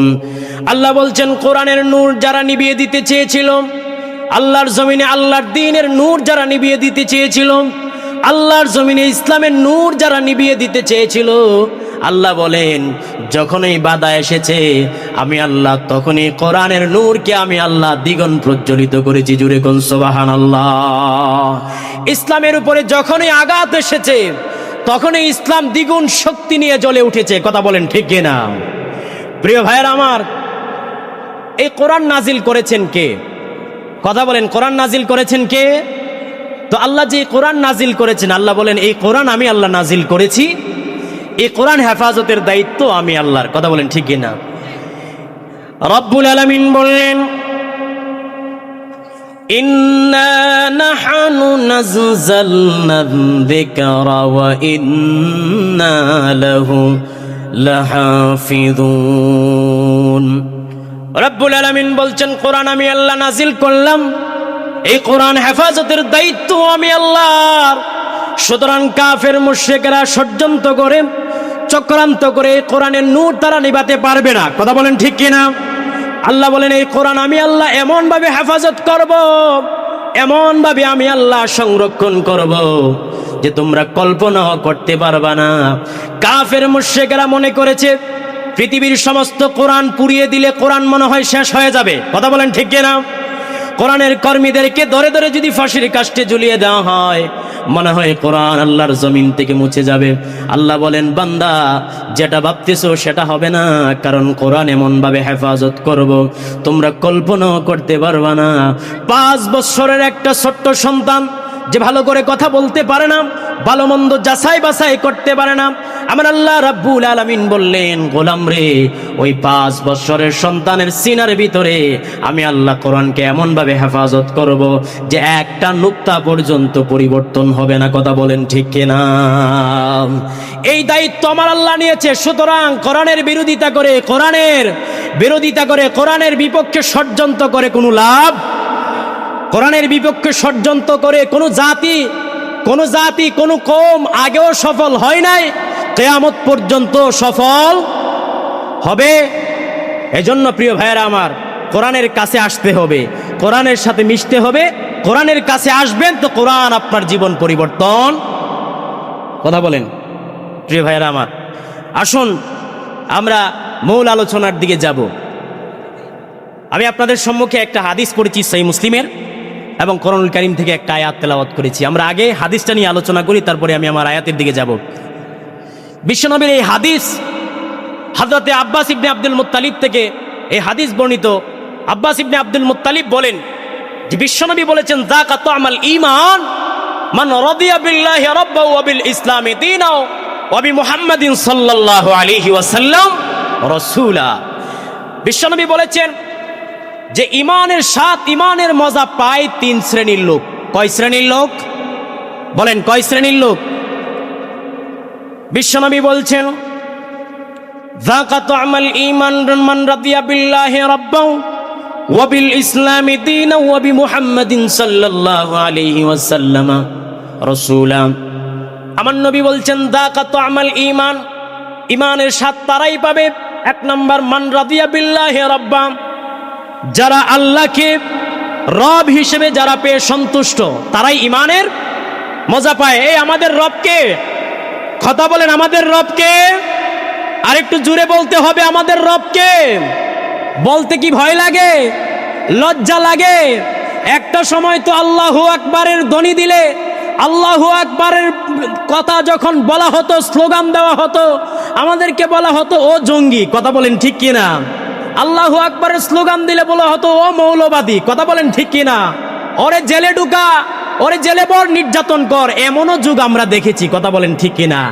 Speaker 1: আল্লাহ বলছেন, কোরআনের নূর যারা নিভিয়ে দিতে চেয়েছিল, আল্লাহর জমিনে আল্লাহর দ্বীনের নূর যারা নিভিয়ে দিতে চেয়েছিল, আল্লাহর জমিনে ইসলামের নূর যারা নিভিয়ে দিতে চেয়েছিল, আল্লাহ বলেন যখনই বাধা এসেছে আমি আল্লাহ তখনই কোরআনের নূরকে আমি আল্লাহ দ্বিগুণ প্রজ্বলিত করেছি। জুড়ে কোন সুবহানাল্লাহ। ইসলামের উপরে যখনই আঘাত এসেছে তখনই ইসলাম দ্বিগুণ শক্তি নিয়ে জ্বলে উঠেছে। কথা বলেন ঠিক কিনা? প্রিয় ভাইয়েরা আমার, এই কোরআন নাজিল করেছেন কে? কথা বলেন, কোরআন নাজিল করেছেন কে? তো আল্লাহ যে কোরআন নাজিল করেছেন, আল্লাহ বলেন এই কোরআন আমি আল্লাহ নাজিল করেছি, এই কোরআন হেফাজতের দায়িত্ব আমি আল্লাহর। কথা বলেন ঠিক কিনা? রব্বুল আলামিন বললেন, ইন্না নাহনু নাযালনা যিকরা ওয়া ইন্না লাহু লাহাফিযুন। রব্বুল আলামিন বলছেন কোরআন আমি আল্লাহ নাজিল করলাম, এই কোরআন হেফাজতের দায়িত্ব আমি আল্লাহর। সুতরাং কাফের মুশরিকরা ষড়যন্ত্র করে চক্রান্ত করে কোরআনের নূর তারা নিভাতে পারবে না। কথা বলেন ঠিক কিনা? আল্লাহ বলেন এই কোরআন আমি আল্লাহ এমন ভাবে হেফাজত করব, এমন ভাবে আমি আল্লাহ সংরক্ষণ করব যে তোমরা কল্পনাও করতে পারবা না। কাফের মুশরিকরা মনে করেছে পৃথিবীর সমস্ত কোরআন পুড়িয়ে দিলে কোরআন মনে হয় শেষ হয়ে যাবে। কথা বলেন ঠিক কিনা? কোরআনের কর্মীদেরকে ধরে ধরে যদি ফাঁসির কাস্টে ঝুলিয়ে দেওয়া হয় মনে হয় কোরআন আল্লাহর জমিন থেকে মুছে যাবে। আল্লাহ বলেন, বান্দা যেটা ভাবতেছো সেটা হবে না, কারণ কোরআন এমন ভাবে হেফাজত করব তোমরা কল্পনাও করতে পারবা না। 5 বছরের একটা ছোট্ট সন্তান যে ভালো করে কথা বলতে পারে না, ভালো মন্দ যাচাই বাছাই করতে পারে না, আমার আল্লাহ রাব্বুল আলামিন বললেন, গোলাম রে ওই 5 বছরের সন্তানের সিনার ভিতরে আমি আল্লাহ কোরআনকে এমন ভাবে হেফাজত করব যে একটা নুক্তা পর্যন্ত পরিবর্তন হবে না। কথা বলেন ঠিক কিনা? এই দায়িত্ব আমার আল্লাহ নিয়েছে। সুতরাং কোরআনের বিরোধিতা করে কোরআনের বিপক্ষে ষড়যন্ত্র করে কোনো লাভ, কোরআনের বিপক্ষে ষড়যন্ত্র করে কোনো জাতি কোনো কওম আগেও সফল হয় নাই, কিয়ামত পর্যন্ত সফল হবে। এজন্য প্রিয় ভাইয়েরা আমার, কোরআনের কাছে আসতে হবে, কোরআনের সাথে মিশতে হবে। কোরআনের কাছে আসবেন তো কোরআন আপনার জীবন পরিবর্তন। কথা বলেন প্রিয় ভাইয়েরা আমার। আসুন আমরা মূল আলোচনার দিকে যাব। আমি আপনাদের সম্মুখে একটা হাদিস পড়েছি সহিহ মুসলিমের, এবং কোরআনুল কারীম থেকে একটা আয়াত তেলাওয়াত করেছি। আমরা আগে হাদিসটা নিয়ে আলোচনা করি, তারপরে আমি আমার আয়াতের দিকে যাব। বিশ্বনবীর এই হাদিস হযরতে আব্বাস ইবনে আব্দুল মুত্তালিব থেকে এই হাদিস বর্ণিত। আব্বাস ইবনে আব্দুল মুত্তালিব বলেন যে বিশ্বনবী বলেছেন, যাকা তু'মাল ঈমান মান রাদিয়া বিল্লাহি রাব্বাহু ওয়া বিল ইসলামি দীনাও ওয়া বি মুহাম্মাদিন সাল্লাল্লাহু আলাইহি ওয়াসাল্লাম রাসূলা। বিশ্বনবী বলেছেন যে ইমানের মজা পায় 3 শ্রেণীর লোক। কয় শ্রেণীর লোক? বলেন কয় শ্রেণীর লোক? বিশ্বনবী বলছেন যাকা তু'মাল ঈমান মান রাদিয়া বিল্লাহি রাব্বান ওয়া বিল ইসলামি দীনান ওয়া বিমুহাম্মাদিন সাল্লাল্লাহু আলাইহি ওয়াসাল্লাম রাসূলা। আমার নবী বলছেন যাকা তু'মাল ঈমান, ঈমানের স্বাদ তারাই পাবে। এক নাম্বার মান রাদিয়া বিল্লাহি রাব্বান, যারা আল্লাহকে রব হিসেবে যারা পেয়ে সন্তুষ্ট তারাই ঈমানের মজা পায়। এই আমাদের রবকে, কথা বলেন আমাদের রবকে, আরেকটু জোরে বলতে হবে আমাদের রবকে। বলতে কি ভয় লাগে, লজ্জা লাগে? একটা সময় তো আল্লাহু আকবারের ধ্বনি দিলে, আল্লাহু আকবারের কথা যখন বলা হতো, স্লোগান দেওয়া হতো, আমাদেরকে বলা হতো ও জঙ্গি, কথা বলেন ঠিক কিনা? আল্লাহু আকবারের স্লোগান দিলে বলা হতো ও মৌলবাদী, কথা বলেন ঠিক কিনা? ওরে জেলে ঢুকা, ওরে জেলে বর, নির্যাতন কর, এমনও যুগ আমরা দেখেছি, কথা বলেন ঠিক কিনা?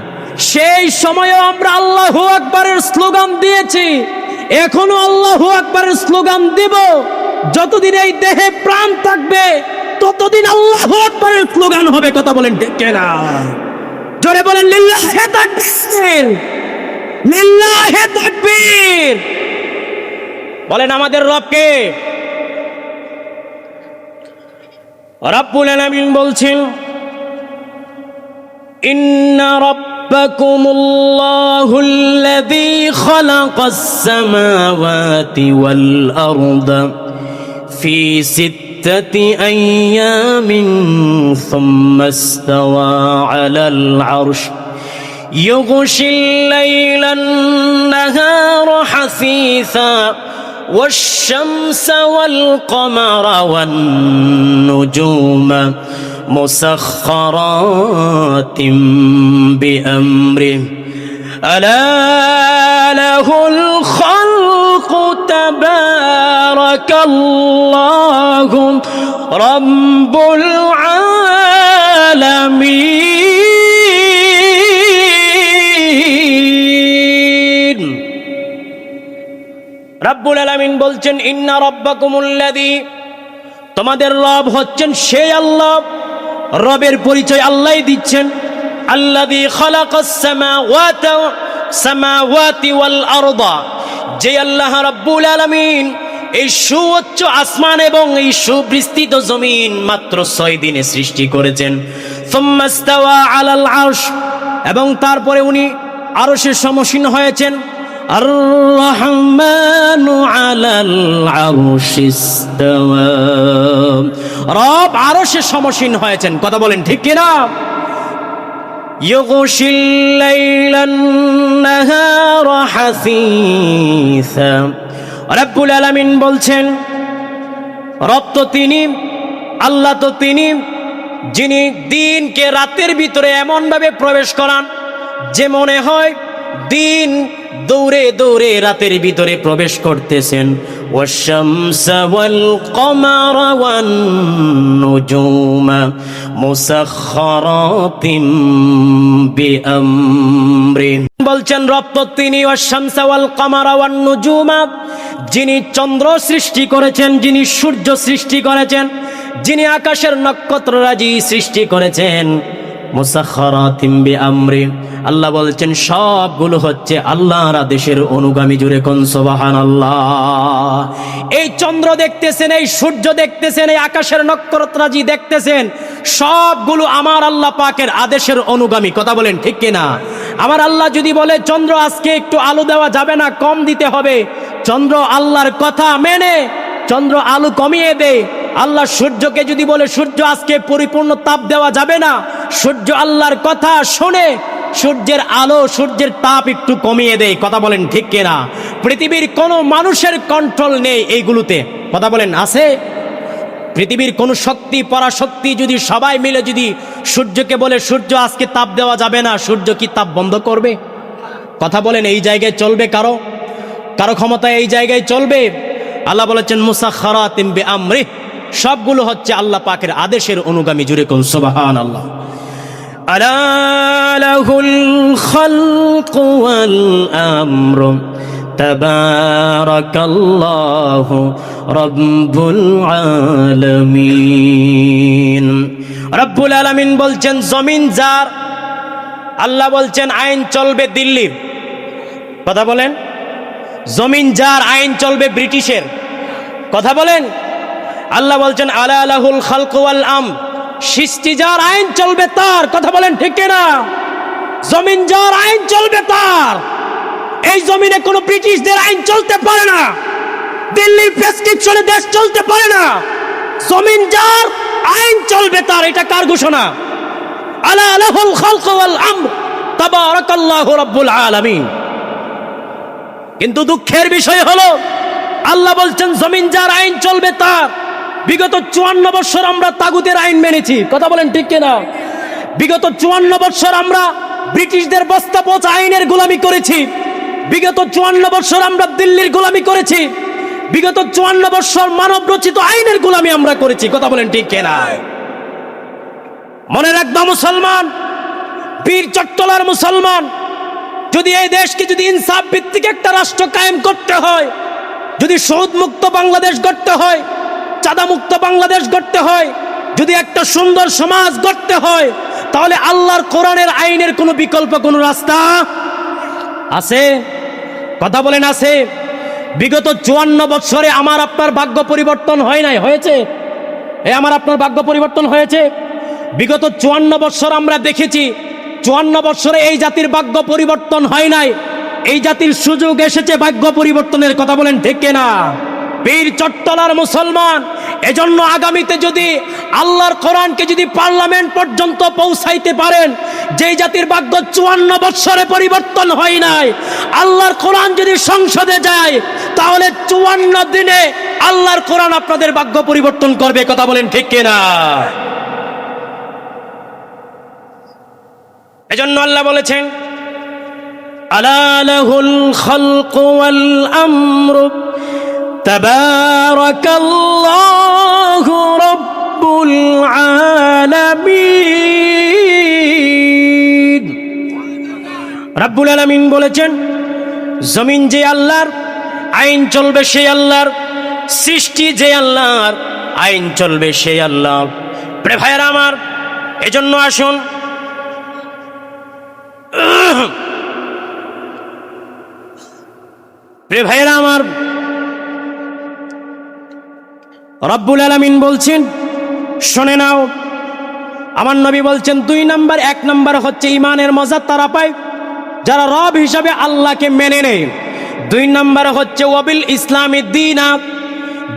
Speaker 1: সেই সময়ও আমরা আল্লাহু আকবারের স্লোগান দিয়েছি, এখনো আল্লাহু আকবারের স্লোগান দিব। যতদিন এই দেহে প্রাণ থাকবে ততদিন আল্লাহু আকবারের স্লোগান হবে, কথা বলেন ঠিক কিনা? জোরে বলেন লিল্লাহি তাকবীর, লিল্লাহি তাকবীর। বলেন আমাদের রবকে। রব্বুল আলামিন বলছেন ইন্না রাব্বাকুমুল্লাহুল্লাযী খালাকাস সামাওয়াতি ওয়াল আরদা ফি সিত্তাতি আইয়ামিন সুম্মা ইসতাওয়া আলাল আরশ ইউগশিল লাইলান নাহারা হাসীসা والشمس والقمر والنجوم مسخرات بأمره ألا له الخلق تبارك الله رب العالمين। রব্বুল আলামিন বলছেন ইন্না রাব্বাকুমুল্লাযী, তোমাদের রব হচ্ছেন সেই আল্লাহ। রবের পরিচয় আল্লাহই দিচ্ছেন। আল্লাযী খালাকাস সামাওয়াতি ওয়াল আরদা, যে আল্লাহ রব্বুল আলামিন এই সুউচ্চ আসমান এবং এই সুবিস্তৃত জমিন মাত্র 6 দিনে সৃষ্টি করেছেন। সুম্মা ইসতাওয়া আলাল আরশ, এবং তারপরে উনি আরশের সমসীন হয়েছেন। আর-রহমানু আলাল আরশি ইসতাওয়া, রব আরশের সমসীন হয়েছেন, কথা বলেন ঠিক কিনা? ইউগশিল লাইলান নাহারা হাসীসা, রব্বুল আলামিন বলছেন রব তো তিনি, আল্লাহ তো তিনি, যিনি দিনকে রাতের ভিতরে এমন ভাবে প্রবেশ করান যে মনে হয় দিন দৌড়ে দৌড়ে রাতের ভিতরে প্রবেশ করতেছেন। ওয়াশ-শামসা ওয়াল কমারা ওয়ান নুজুমা মুসাখখারাতিন বিআমরি, বলছেন রব তো তিনি ওয়াশ-শামসা ওয়াল কমারা ওয়ান নুজুমা, যিনি চন্দ্র সৃষ্টি করেছেন, যিনি সূর্য সৃষ্টি করেছেন, যিনি আকাশের নক্ষত্ররাজি সৃষ্টি করেছেন। মুসাখখারাতিন বিআমরি, আল্লাহ বলছেন সবগুলো হচ্ছে আল্লাহর আদেশের অনুগামী। জুড়ে কোন সুবহানাল্লাহ। এই চন্দ্র দেখতেছেন, এই সূর্য দেখতেছেন, এই আকাশের নক্ষত্ররাজি দেখতেছেন, সবগুলো আমার আল্লাহ পাকের আদেশের অনুগামী, কথা বলেন ঠিক কিনা? আমার আল্লাহ যদি বলে চন্দ্র আজকে একটু আলো দেওয়া যাবে না, কম দিতে হবে, চন্দ্র আল্লাহর কথা মেনে চন্দ্র আলো কমিয়ে দেয়। আল্লাহ সূর্যকে যদি বলে সূর্য আজকে পরিপূর্ণ তাপ দেওয়া যাবে না, সূর্য আল্লাহর কথা শুনে সূর্যের আলো, সূর্যের তাপ একটু কমিয়ে দেয়, কথা বলেন ঠিক কিনা? পৃথিবীর কোনো মানুষের কন্ট্রোল নেই এইগুলোতে, কথা বলেন আছে? পৃথিবীর কোনো শক্তি পরাশক্তি যদি সবাই মিলে যদি সূর্যকে বলে সূর্য আজকে তাপ দেওয়া যাবে না, সূর্য কি তাপ বন্ধ করবে? কথা বলেন এই জায়গায় চলবে কারো ক্ষমতা এই জায়গায় চলবে? আল্লাহ বলেছেন মুসাখখারাতিন বিআমরি, সবগুলো হচ্ছে আল্লাহ পাকের আদেশের অনুগামী। জুড়ে কোন সুবহানাল্লাহ। আলা লাহুল খালকু ওয়াল আমরু তাবারাকাল্লাহু রাব্বুল আলামিন। রব্বুল আলামিন বলছেন জমিন যার, আল্লাহ বলছেন আইন চলবে দিল্লির,
Speaker 2: কথা বলেন। জমিন যার, আইন চলবে ব্রিটিশের। কথা বলেন। আল্লাহ বলছেন আলা লাহুল খালকু ওয়াল আমর, সৃষ্টি যার, আইন চলবে তার। কথা বলেন ঠিক কিনা? জমিন যার, আইন চলবে তার। এই জমিনে কোনো ব্রিটিশদের আইন চলতে পারে না, দিল্লির প্রেসক্রিপশনে দেশ চলতে পারে না। জমিন যার, আইন চলবে তার। এটা কার ঘোষণা? আলা লাহুল খালকু ওয়াল আমর তাবারাকাল্লাহু রাব্বুল আলামিন। কিন্তু দুঃখের বিষয় হলো আল্লাহ বলছেন জমিন যার, আইন চলবে তার। বিগত 54 বছর আমরা তাগুতের আইন মেনেছি। কথা বলেন ঠিক কিনা? বিগত 54 বছর আমরা ব্রিটিশদের বস্তা পচা আইনের গোলামি করেছি। বিগত 54 বছর আমরা দিল্লির গোলামি করেছি। বিগত 54 বছর মানব রচিত আইনের গোলামি আমরা করেছি। কথা বলেন ঠিক কিনা? মনে রাখবা মুসলমান, বীর চট্টলার মুসলমান, যদি এই দেশকে যদি ইনসাফ ভিত্তিক একটা রাষ্ট্র কায়েম করতে হয়, যদি সুদ মুক্ত বাংলাদেশ গড়তে হয়, চাঁদা মুক্ত বাংলাদেশ গড়তে হয়, যদি একটা সুন্দর সমাজ গড়তে হয়, তাহলে আল্লাহর কোরআনের আইনের কোনো বিকল্প, কোনো রাস্তা আছে? কথা বলেন আছে? বিগত 54 বছরে আমার আপনার ভাগ্য পরিবর্তন হয় নাই? হয়েছে? আমার আপনার ভাগ্য পরিবর্তন হয়েছে। বিগত 54 বছর আমরা দেখেছি, 54 বছরে এই জাতির ভাগ্য পরিবর্তন হয় নাই। এই জাতির সুযোগ এসেছে ভাগ্য পরিবর্তনের। কথা বলেন ঠিক কিনা? বীর চট্টলার মুসলমান, এজন্য আগামীতে যদি আল্লাহর কোরআনকে যদি পার্লামেন্ট পর্যন্ত পৌঁছাইতে পারেন, যেই জাতির ভাগ্য 54 বছরে পরিবর্তন হয় নাই, আল্লাহর কোরআন যদি সংসদে যায়, তাহলে 54 দিনে আল্লাহর কোরআন আপনাদের ভাগ্য পরিবর্তন করবে। কথা বলেন ঠিক কিনা? এজন্য আল্লাহ বলেছেন আলা লাহুল খালকু ওয়াল আমরু তাবারাকাল্লাহু রাব্বুল আলামিন। রাব্বুল আলামিন বলেছেন জমিন যে আল্লাহর, আইন চলবে সেই আল্লাহর। সৃষ্টি যে আল্লাহর, আইন চলবে সেই আল্লাহ। প্রিয় ভাইরা আমার, এজন্য আসুন প্রিয় ভাইরা আমার, রব্বুল আলামিন বলছেন শুনে নাও, আমার নবী বলছেন 2 নাম্বার, 1 নাম্বার হচ্ছে ইমানের মজা তারা পায় যারা রব হিসাবে আল্লাহকে মেনে নেয়। 2 নাম্বার হচ্ছে ওয়াবিল ইসলামি দীনা।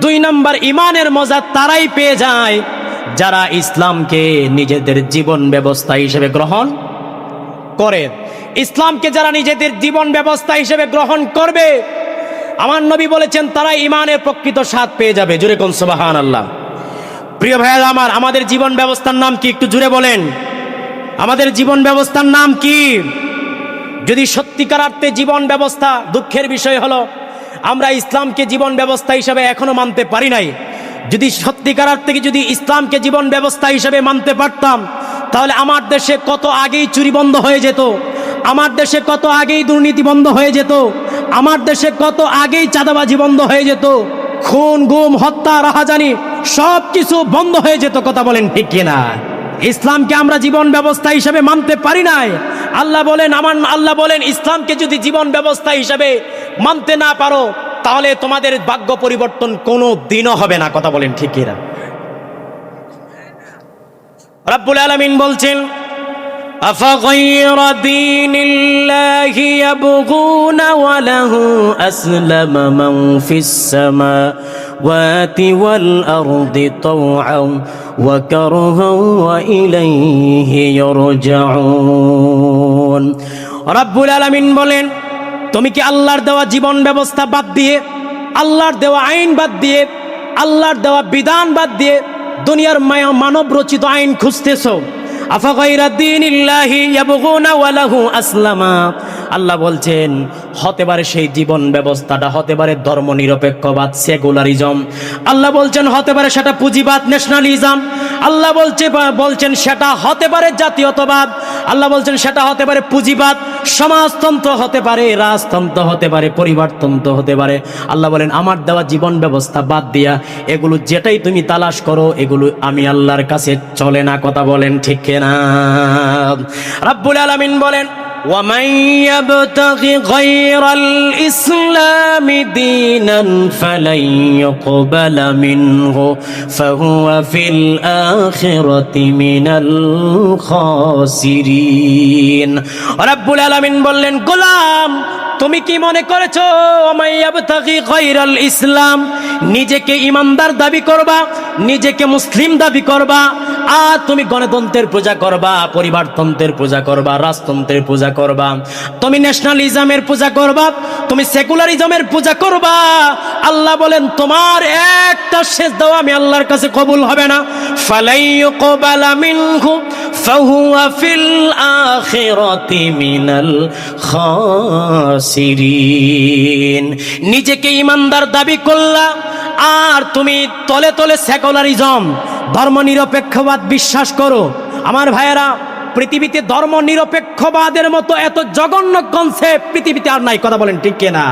Speaker 2: 2 নাম্বার ইমানের মজা তারাই পেয়ে যায় যারা ইসলামকে নিজেদের জীবন ব্যবস্থা হিসেবে গ্রহণ করে। ইসলামকে যারা নিজেদের জীবন ব্যবস্থা হিসেবে গ্রহণ করবে, আমার নবী বলেছেন তারা ইমানের প্রকৃত স্বাদ পেয়ে যাবে। জোরে কোন সুবহানাল্লাহ। প্রিয় ভাইরা আমার, আমাদের জীবন ব্যবস্থার নাম কি? একটু জোরে বলেন, আমাদের জীবন ব্যবস্থার নাম কি? যদি সত্যিকার অর্থে জীবন ব্যবস্থা, দুঃখের বিষয় হলো আমরা ইসলামকে জীবন ব্যবস্থা হিসেবে এখনো মানতে পারি নাই। যদি সত্যিকার অর্থে যদি ইসলামকে জীবন ব্যবস্থা হিসেবে মানতে পারতাম, তাহলে আমার দেশে কত আগেই চুরি বন্ধ হয়ে যেত, আমার দেশে কত আগেই দুর্নীতি বন্ধ হয়ে যেত, আমার দেশে কত আগেই চাঁদাবাজি বন্ধ হয়ে যেত, খুন গুম হত্যা রাহাজানি সব কিছু বন্ধ হয়ে যেত। কথা বলেন ঠিক কিনা? ইসলামকে আমরা জীবন ব্যবস্থা হিসেবে মানতে পারি নাই। আল্লাহ বলেন ইসলামকে যদি জীবন ব্যবস্থা হিসেবে মানতে না পারো, তাহলে তোমাদের ভাগ্য পরিবর্তন কোনো দিনও হবে না। কথা বলেন ঠিক কিনা? রব্বুল আলামিন বলছেন আফাগায়রা দীনিল্লাহি ইয়াবগুনা ওয়া লাহু আসলামা মান ফিস সামাওয়াতি ওয়াল আরদি তাওআন ওয়া কারহান ওয়া ইলাইহি ইরজাউন। রব্বুল আলামিন বলেন তুমি কি আল্লাহর দেওয়া জীবন ব্যবস্থা বাদ দিয়ে, আল্লাহর দেওয়া আইন বাদ দিয়ে, আল্লাহর দেওয়া বিধান বাদ দিয়ে দুনিয়ার মানব রচিত আইন খুঁজতেছো? আফাগায়রা দীনিল্লাহি ইয়াবগুনা ওয়া লাহু আসলামা। আল্লাহ বলছেন হতে পারে সেই জীবন ব্যবস্থাটা হতে পারে ধর্ম নিরপেক্ষবাদ, সেকুলারিজম। আল্লাহ বলছেন হতে পারে সেটা পুঁজিবাদ, ন্যাশনালিজম। আল্লাহ বলছেন সেটা হতে পারে জাতীয়তাবাদ। আল্লাহ বলছেন সেটা হতে পারে পুঁজিবাদ, সমাজতন্ত্র হতে পারে, রাজতন্ত্র হতে পারে, পরিবারতন্ত্র হতে পারে। আল্লাহ বলেন আমার দেওয়া জীবন ব্যবস্থা বাদ দিয়া এগুলো যেটাই তুমি তালাশ করো, এগুলো আমি আল্লাহর কাছে চলে না। কথা বলেন ঠিক কিনা? রব্বুল আলামিন বলেন
Speaker 1: ومن يبتغ غير الإسلام دينا فلن يقبل منه فهو في الآخرة من الخاسرين রব্বুল আলামিন বললেন গোলাম তুমি কি মনে করেছো মাইয়াবতাগি গায়রাল ইসলাম নিজেকে ইমানদার দাবি করবা নিজেকে মুসলিম দাবি করবা আর তুমি গণতন্ত্রের পূজা করবা পরিবারতন্ত্রের পূজা করবা রাজতন্ত্রের পূজা করবা তুমি ন্যাশনালিজমের পূজা করবা তুমি সেকুলারিজমের পূজা করবা আল্লাহ বলেন তোমার একটা সিজদাও আমি আল্লাহর কাছে কবুল হবে না ফালাইয়ুকবালা মিনহু ফাহুয়া ফিল আখিরাতি মিনাল খাসিরিন নিজেকে ইমানদার দাবি করলা আর তুমি তলে তলে সেকুলারিজম ধর্মনিরপেক্ষবাদ বিশ্বাস করো আমার ভাইয়েরা পৃথিবীতে ধর্মনিরপেক্ষবাদের মতো এত জঘন্য কনসেপ্ট পৃথিবীতে আর নাই কথা বলেন ঠিক কিনা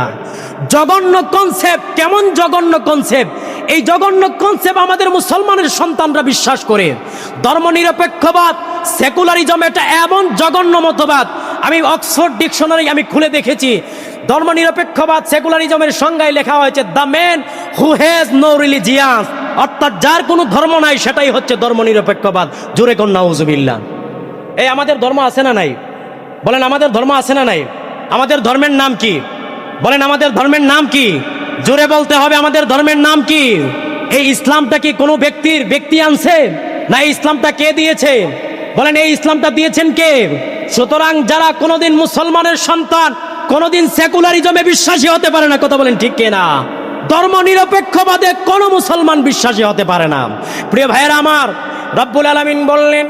Speaker 1: জঘন্য কনসেপ্ট কেমন জঘন্য কনসেপ্ট এই জঘন্য কনসেপ্ট আমাদের মুসলমানের সন্তানরা বিশ্বাস করে ধর্মনিরপেক্ষবাদ সেকুলারিজম এটা এমন জঘন্য মতবাদ আমি অক্সফোর্ড ডিকশনারি আমি খুলে দেখেছি ধর্মনিরপেক্ষবাদ সেকুলারিজমের সংজ্ঞায় লেখা হয়েছে the man who has no religious অর্থাৎ যার কোনো ধর্ম নাই সেটাই হচ্ছে ধর্মনিরপেক্ষবাদ জোরে কোন নাউজুবিল্লাহ এই আমাদের ধর্ম আছে না নাই বলেন আমাদের ধর্ম আছে না নাই আমাদের ধর্মের নাম কি বলেন আমাদের ধর্মের নাম কি জোরে বলতে হবে আমাদের ধর্মের নাম কি এই ইসলামটা কি কোনো ব্যক্তি আনছে না এই ইসলামটা কে দিয়েছে বলেন এই ইসলামটা দিয়েছেন কে সুতরাং যারা কোনোদিন মুসলমানের সন্তান কোনোদিন সেকুলারিজমে বিশ্বাসী হতে পারে না কথা বলেন ঠিক কিনা ধর্মনিরপেক্ষবাদে কোনো মুসলমান বিশ্বাসী হতে পারে না প্রিয় ভাইয়েরা আমার রব্বুল আলামিন বললেন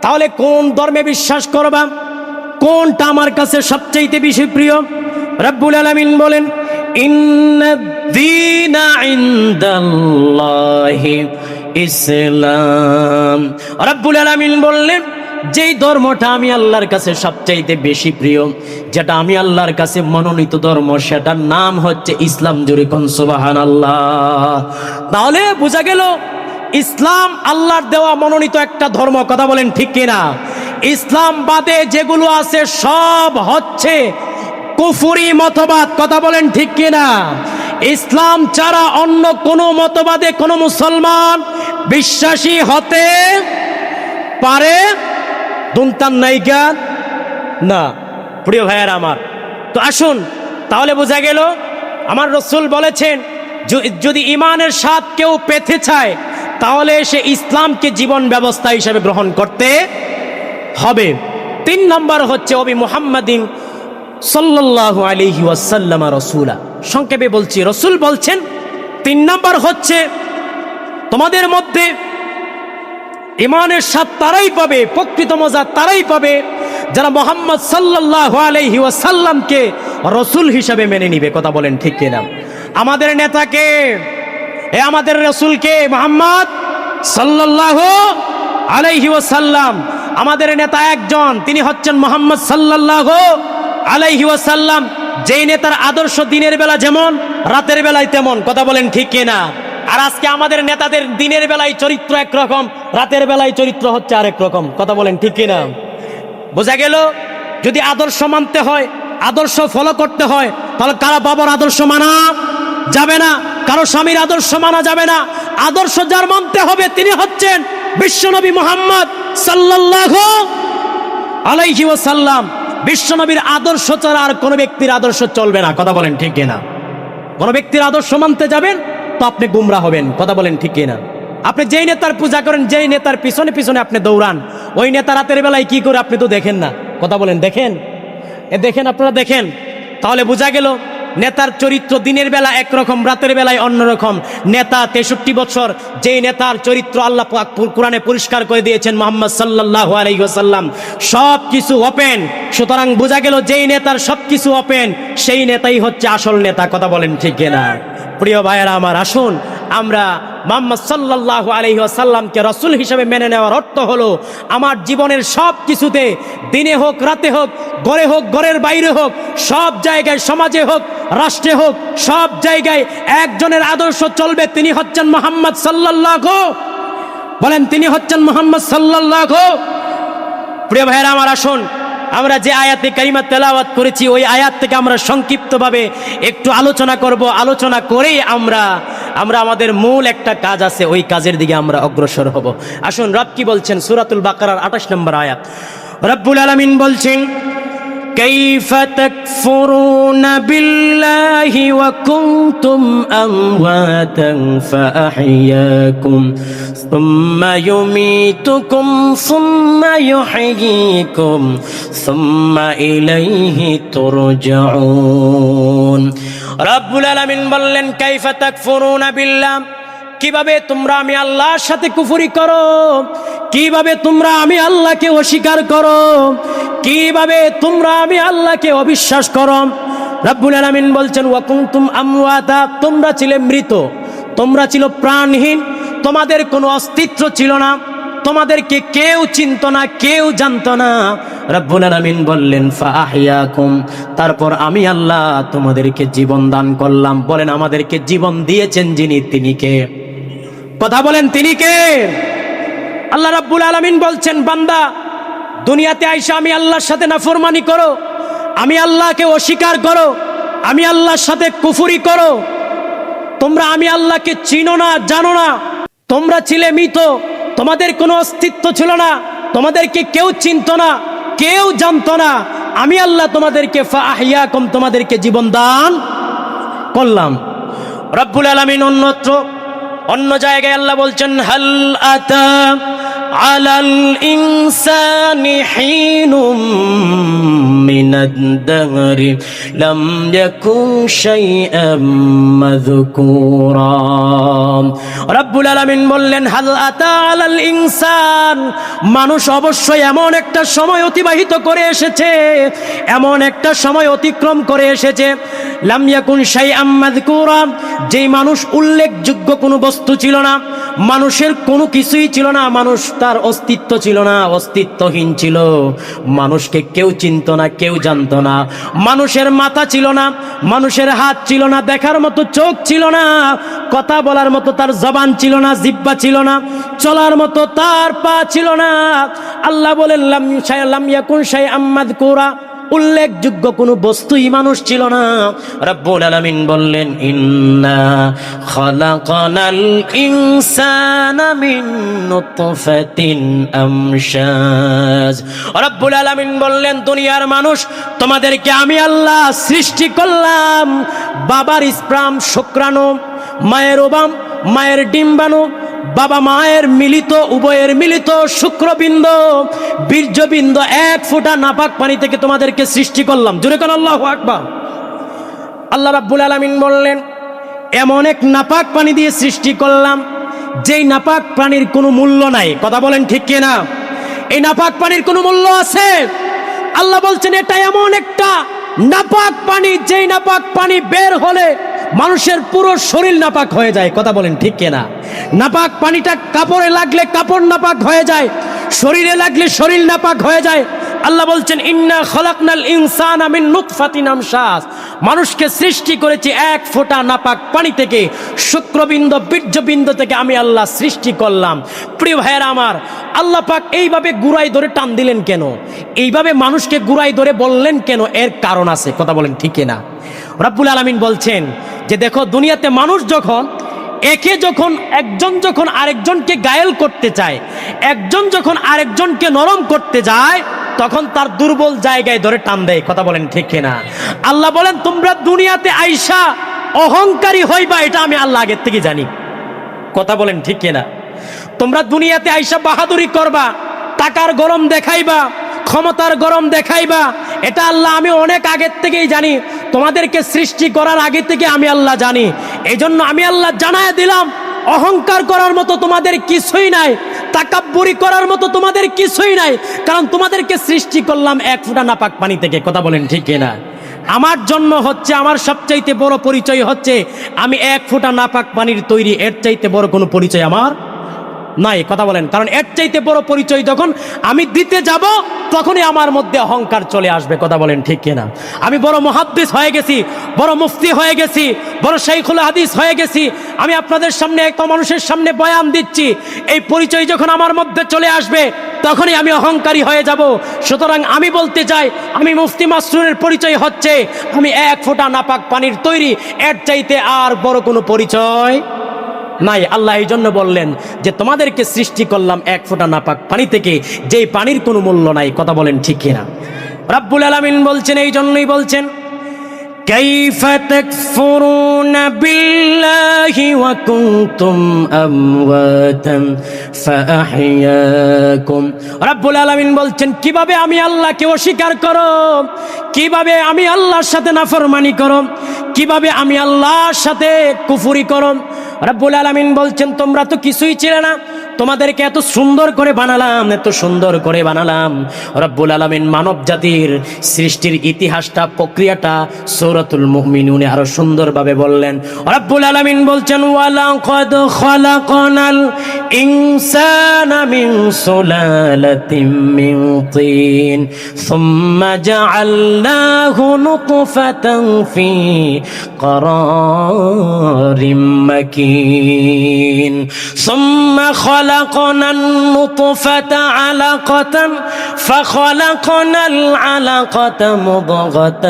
Speaker 1: তাহলে কোন ধর্মে বিশ্বাস করবা কোনটা আমার কাছে সবচেয়ে বেশি প্রিয় রব্বুল আলামিন বলেন ইন্নাদ-দীনা ইনদাল্লাহি ইসলাম রব্বুল আলামিন বললেন যেই ধর্মটা আমি আল্লাহর কাছে সবচেয়ে বেশি প্রিয় যেটা আমি আল্লাহর কাছে মনোনীত ধর্ম সেটার নাম হচ্ছে ইসলাম জোরে কোন সুবহানাল্লাহ তাহলে বোঝা গেল ইসলাম আল্লাহর দেওয়া মনোনীত একটা ধর্ম কথা বলেন ঠিক কিনা ইসলাম বাদে যেগুলো আছে সব হচ্ছে কুফরি মতবাদ কথা বলেন ঠিক কিনা ইসলাম ছাড়া অন্য কোনো মতবাদে কোনো মুসলমান বিশ্বাসী হতে পারে দুনতান নাইকা না প্রিয় ভাইয়েরা আমার তো আসুন তাহলে বোঝা গেল আমার রাসূল বলেছেন যদি ঈমানের স্বাদ কেউ পেতে চায় তাহলে সে ইসলামকে জীবন ব্যবস্থা হিসেবে গ্রহণ করতে হবে 3 নম্বর হচ্ছে অবি মুহাম্মাদিন সাল্লাল্লাহু আলাইহি ওয়াসাল্লাম রাসূলা সংক্ষেপে বলছি রাসূল বলছেন 3 নম্বর হচ্ছে তোমাদের মধ্যে ঈমানের স্বাদ তারাই পাবে প্রকৃত মজা তারাই পাবে যারা মুহাম্মদ সাল্লাল্লাহু আলাইহি ওয়াসাল্লামকে রাসূল হিসেবে মেনে নিবে কথা বলেন ঠিক কিনা আমাদের নেতাকে আমাদের রাসূলকে মুহাম্মদ সাল্লাল্লাহু আলাইহি ওয়াসাল্লাম আমাদের নেতা একজন তিনি হচ্ছেন মুহাম্মদ সাল্লাল্লাহু আলাইহি ওয়াসাল্লাম যেই নেতার আদর্শ দিনের বেলা যেমন রাতের বেলায় তেমন কথা বলেন ঠিক কিনা আর আজকে আমাদের নেতাদের দিনের বেলায় চরিত্র একরকম রাতের বেলায় চরিত্র হচ্ছে আরেক রকম কথা বলেন ঠিক কিনা বোঝা গেল যদি আদর্শ মানতে হয় আদর্শ ফলো করতে হয় তাহলে কারো বাবার আদর্শ মানা যাবে না কারো স্বামীর আদর্শ মানা যাবে না আদর্শ যার মানতে হবে তিনি হচ্ছেন বিশ্বনবী মুহাম্মদ সাল্লাল্লাহু আলাইহি ওয়াসাল্লাম বিশ্বনবীর আদর্শ ছাড়া আর কোনো ব্যক্তির আদর্শ চলবে না কথা বলেন ঠিক কিনা কোনো ব্যক্তির আদর্শ মানতে যাবেন তো আপনি গুমরা হবেন কথা বলেন ঠিক কিনা আপনি যেই নেতার পূজা করেন যেই নেতার পিছনে পিছনে আপনি দৌড়ান ওই নেতা রাতের বেলায় কি করে আপনি তো দেখেন না কথা বলেন দেখেন দেখেন আপনারা দেখেন তাহলে বোঝা গেল নেতার চরিত্র দিনের বেলা একরকম রাতের বেলায় অন্যরকম নেতা 63 বছর যেই নেতার চরিত্র আল্লাহ পাক কোরআনে পরিষ্কার করে দিয়েছেন মুহাম্মদ সাল্লাল্লাহু আলাইহি ওয়াসাল্লাম সব কিছু ওপেন সুতরাং বোঝা গেল যেই নেতার সব কিছু ওপেন সেই নেতাই হচ্ছে আসল নেতা কথা বলেন ঠিক কিনা প্রিয় ভাইয়েরা আমার আসুন আমরা মুহাম্মদ সাল্লাল্লাহু আলাইহি ওয়াসাল্লামকে রাসূল হিসেবে মেনে নেওয়ার অর্থ হলো আমার জীবনের সব কিছুতে দিনে হোক রাতে হোক ঘরের বাইরে হোক সব জায়গায় সমাজে হোক রাষ্ট্রে হোক সব জায়গায় একজনের আদর্শ চলবে তিনি হচ্ছেন মুহাম্মদ সাল্লাল্লাহু বলেন তিনি হচ্ছেন মুহাম্মদ সাল্লাল্লাহু প্রিয় ভাইয়েরা আমার আসুন আমরা যে আয়াতে কারিমা তেলাওয়াত করেছি ওই আয়াত থেকে আমরা সংক্ষিপ্তভাবে একটু আলোচনা করব। আলোচনা করেই আমরা আমাদের মূল একটা কাজ আছে, ওই কাজের দিকে আমরা অগ্রসর হব। আসুন, রব কি বলছেন? সূরাতুল বাকারার 28 নম্বর আয়াত। রব্বুল আলামিন বলছেন, কাইফা তাকফুরুনা বিল্লাহি ওয়া কুনতুম আমওয়াতান ফাআহইয়াকুম সুম্মা ইউমীতুকুম সুম্মা ইউহয়ীকুম সুম্মা ইলাইহি তুরজাউন। রব্বুল আলামিন বললেন, কাইফা তাকফুরুনা বিল্লাহ, কিভাবে তোমরা আমি আল্লাহর সাথে কুফরি করো, কিভাবে তোমরা আমি আল্লাহকে অস্বীকার করো, কিভাবে তোমরা আমি আল্লাহকে অবিশ্বাস করো। রব্বুল আলামিন বলছেন, ওয়া কুনতুম আমওয়াতা, তোমরা ছিলে মৃত, তোমরা ছিল প্রাণহীন, তোমাদের কোনো অস্তিত্ব ছিল না, তোমাদেরকে কেউ চিনতো না, কেউ জানতো না। রব্বুল আলামিন বললেন, ফাআহইয়াকুম, তারপর আমি আল্লাহ তোমাদেরকে জীবন দান করলাম। বলেন, আমাদেরকে জীবন দিয়েছেন যিনি, তিনি কে? কথা বলেন, তিনি কে? আল্লাহ রাব্বুল আলামিন বলছেন, বান্দা দুনিয়াতে আইসা আমি আল্লাহর সাথে নাফরমানি করো, আমি আল্লাহকে অস্বীকার করো, আমি আল্লাহর সাথে কুফরি করো, তোমরা আমি আল্লাহকে চিনো না, জানো না, তোমরা ছিলে মৃত, তোমাদের কোনো অস্তিত্ব ছিল না, তোমাদেরকে কেউ চিনতো না, কেউ জানতো না। আমি আল্লাহ তোমাদেরকে ফাআহইয়াকুম, তোমাদেরকে জীবন দান করলাম। রব্বুল আলামিন অন্য জায়গায় আল্লাহ বলছেন, হাল আতা আলাল ইনসানি হিনুম মিনাদ দাহরি লাম ইয়াকুন শাইআম মাযকুরা। রব্বুল আলামিন বললেন, হাল আতা আলাল ইনসান, মানুষ অবশ্যই এমন একটা সময় অতিবাহিত করে এসেছে, এমন একটা সময় অতিক্রম করে এসেছে, লাম ইয়াকুন শাইআম মাযকুরা, যেই মানুষ উল্লেখযোগ্য কোনো বস্তু ছিল না, মানুষের কোনো কিছুই ছিল না, মানুষ তার অস্তিত্ব ছিল না, অস্তিত্বহীন ছিল, মানুষকে কেউ চিনতো না, কেউ জানতো না, মানুষের মাথা ছিল না, মানুষের হাত ছিল না, দেখার মতো চোখ ছিল না, কথা বলার মতো তার জবান ছিল না, জিহ্বা ছিল না, চলার মতো তার পা ছিল না। আল্লাহ বলেন, লাম ইয়াকুন শাইআম মাযকুরা, উল্লেখযোগ্য কোনো বস্তুই মানুষ ছিল না। রব্বুল আলামিন বললেন, ইন্না খালাকানাল ইনসানা মিন নুতফাতিন আমশাজ। রব্বুল আলামিন বললেন, দুনিয়ার মানুষ, তোমাদেরকে আমি আল্লাহ সৃষ্টি করলাম বাবার স্পার্ম, শুক্রাণু, মায়ের ওবাম, মায়ের ডিম্বাণু, বাবা মায়ের মিলিত, উভয়ের মিলিত শুক্রবিন্দ, বীর্যবিন্দ, এক ফোঁটা নাপাক পানি থেকে তোমাদেরকে সৃষ্টি করলাম। জোরে কোন আল্লাহু আকবার। আল্লাহ রাব্বুল আলামিন বললেন, এমন এক নাপাক পানি দিয়ে সৃষ্টি করলাম যেই নাপাক পানির কোনো মূল্য নাই। কথা বলেন, ঠিক কিনা? এই নাপাক পানির কোনো মূল্য আছে? আল্লাহ বলছেন, এটা এমন একটা নাপাক পানি, যেই নাপাক পানি বের হলে মানুষের পুরো শরীর নাপাক হয়ে যায়। কথা বলেন, ঠিক কিনা? নাপাক পানিটা কাপড়ে লাগলে কাপড় নাপাক হয়ে যায়, শরীরে লাগলে শরীর নাপাক হয়ে যায়। আল্লাহ বলছেন, ইন্না খালাকনাল ইনসানা মিন নুতফাতিন আমশাজ, মানুষকে সৃষ্টি করেছি এক ফোঁটা নাপাক পানি থেকে, শুক্রবিন্দ, বীর্যবিন্দ থেকে আমি আল্লাহ সৃষ্টি করলাম। প্রিয় ভাইয়েরা আমার, আল্লাহ পাক এইভাবে গুড়াই ধরে টান দিলেন কেন? এইভাবে মানুষকে গুড়াই ধরে বললেন কেন? এর কারণ আছে। কথা বলেন, ঠিক কিনা? রব্বুল আলামিন বলছেন যে, দেখো, দুনিয়াতে মানুষ যখন একজন যখন আরেকজনকে ঘায়েল করতে চায়, একজন যখন আরেকজনকে নরম করতে যায়, তখন তার দুর্বল জায়গায় ধরে টান দেয়। কথা বলেন, ঠিক কিনা? আল্লাহ বলেন, তোমরা দুনিয়াতে আইসা অহংকারী হইবা, এটা আমি আল্লাহ আগের থেকে জানি। কথা বলেন, ঠিক কিনা? তোমরা দুনিয়াতে আইসা বাহাদুরি করবা, টাকার গরম দেখাইবা, ক্ষমতার গরম দেখাইবা, এটা আল্লাহ আমি অনেক আগের থেকেই জানি। তোমাদেরকে সৃষ্টি করার আগে থেকে আমি আল্লাহ জানি। এই জন্য আমি আল্লাহ জানায় দিলাম, অহংকার করার মতো তোমাদের কিছুই নাই, তাকাব্বুরি করার মতো তোমাদের কিছুই নাই, কারণ তোমাদেরকে সৃষ্টি করলাম এক ফোঁটা নাপাক পানি থেকে। কথা বলেন, ঠিক কিনা? আমার জন্য হচ্ছে, আমার সবচাইতে বড় পরিচয় হচ্ছে আমি এক ফোঁটা নাপাক পানির তৈরি। এর চাইতে বড় কোনো পরিচয় আমার নাই। কথা বলেন, কারণ এর চাইতে বড় পরিচয় যখন আমি দিতে যাব তখনই আমার মধ্যে অহংকার চলে আসবে। কথা বলেন ঠিক কিনা? আমি বড় মুহাদ্দিস হয়ে গেছি, বড় মুফতি হয়ে গেছি, বড় শাইখুল হাদিস হয়ে গেছি, আমি আপনাদের সামনে এত মানুষের সামনে বয়ান দিচ্ছি, এই পরিচয় যখন আমার মধ্যে চলে আসবে তখনই আমি অহংকারী হয়ে যাব। সুতরাং আমি বলতে চাই, আমি মুফতি মাসরুরের পরিচয় হচ্ছে আমি 1 ফোঁটা নাপাক পানির তৈরি, এর চাইতে আর বড় কোনো পরিচয় নাই। আল্লাহ এই জন্য বললেন যে তোমাদেরকে সৃষ্টি করলাম 1 ফোঁটা নাপাক পানি থেকে, যেই পানির কোনো মূল্য নাই। কথা বলেন ঠিক কিনা? রব্বুল আলামিন বলছেন, এই জন্যই বলছেন কাইফা তাকফুরুনা বিল্লাহি ওয়া কুনতুম আমওয়াতান ফাআহইয়াকুম। রব্বুল আলামিন বলছেন কিভাবে আমি আল্লাহকে অস্বীকার করো, কিভাবে আমি আল্লাহর সাথে নাফরমানি করো, কিভাবে আমি আল্লাহর সাথে কুফরি করো। রব্বুল আলামিন বলছেন তোমরা তো কিছুই ছিলে না, তোমাদেরকে এত সুন্দর করে বানালাম, এত সুন্দর করে বানালাম। রব্বুল আলামিন মানব জাতির সৃষ্টির ইতিহাসটা, প্রক্রিয়াটা সূরাতুল মুমিনুনে আরো সুন্দরভাবে বললেন। রব্বুল আলামিন বলছেন ওয়ালাকাদ খালাকনাল ইনসানা মিন সুলালাতিন মিন তিন সুম্মা জাআলনাহু নুতফাতান ফি قرار مكين ثم خلقنا النطفة علقة فخلقنا العلقة مضغة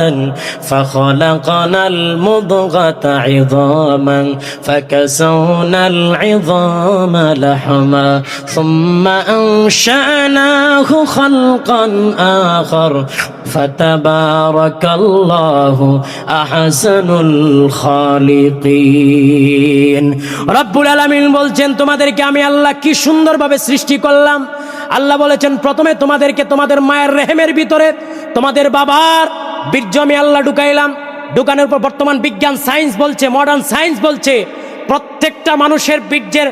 Speaker 1: فخلقنا المضغة عظاما فكسونا العظام لحما ثم أنشأناه خلقا آخر فتبارك الله أحسن الخالقين। রব্বুল আলামিন বলছেন তোমাদেরকে আমি আল্লাহ কি সুন্দরভাবে সৃষ্টি করলাম। আল্লাহ বলেছেন প্রথমে তোমাদেরকে তোমাদের মায়ের রেহেমের ভিতরে তোমাদের বাবার বীর্য আমি আল্লাহ ঢুকাইলাম। ঢুকানোর পর বর্তমান বিজ্ঞান সায়েন্স বলছে, মডার্ন সায়েন্স বলছে প্রত্যেকটা মানুষের বীর্যের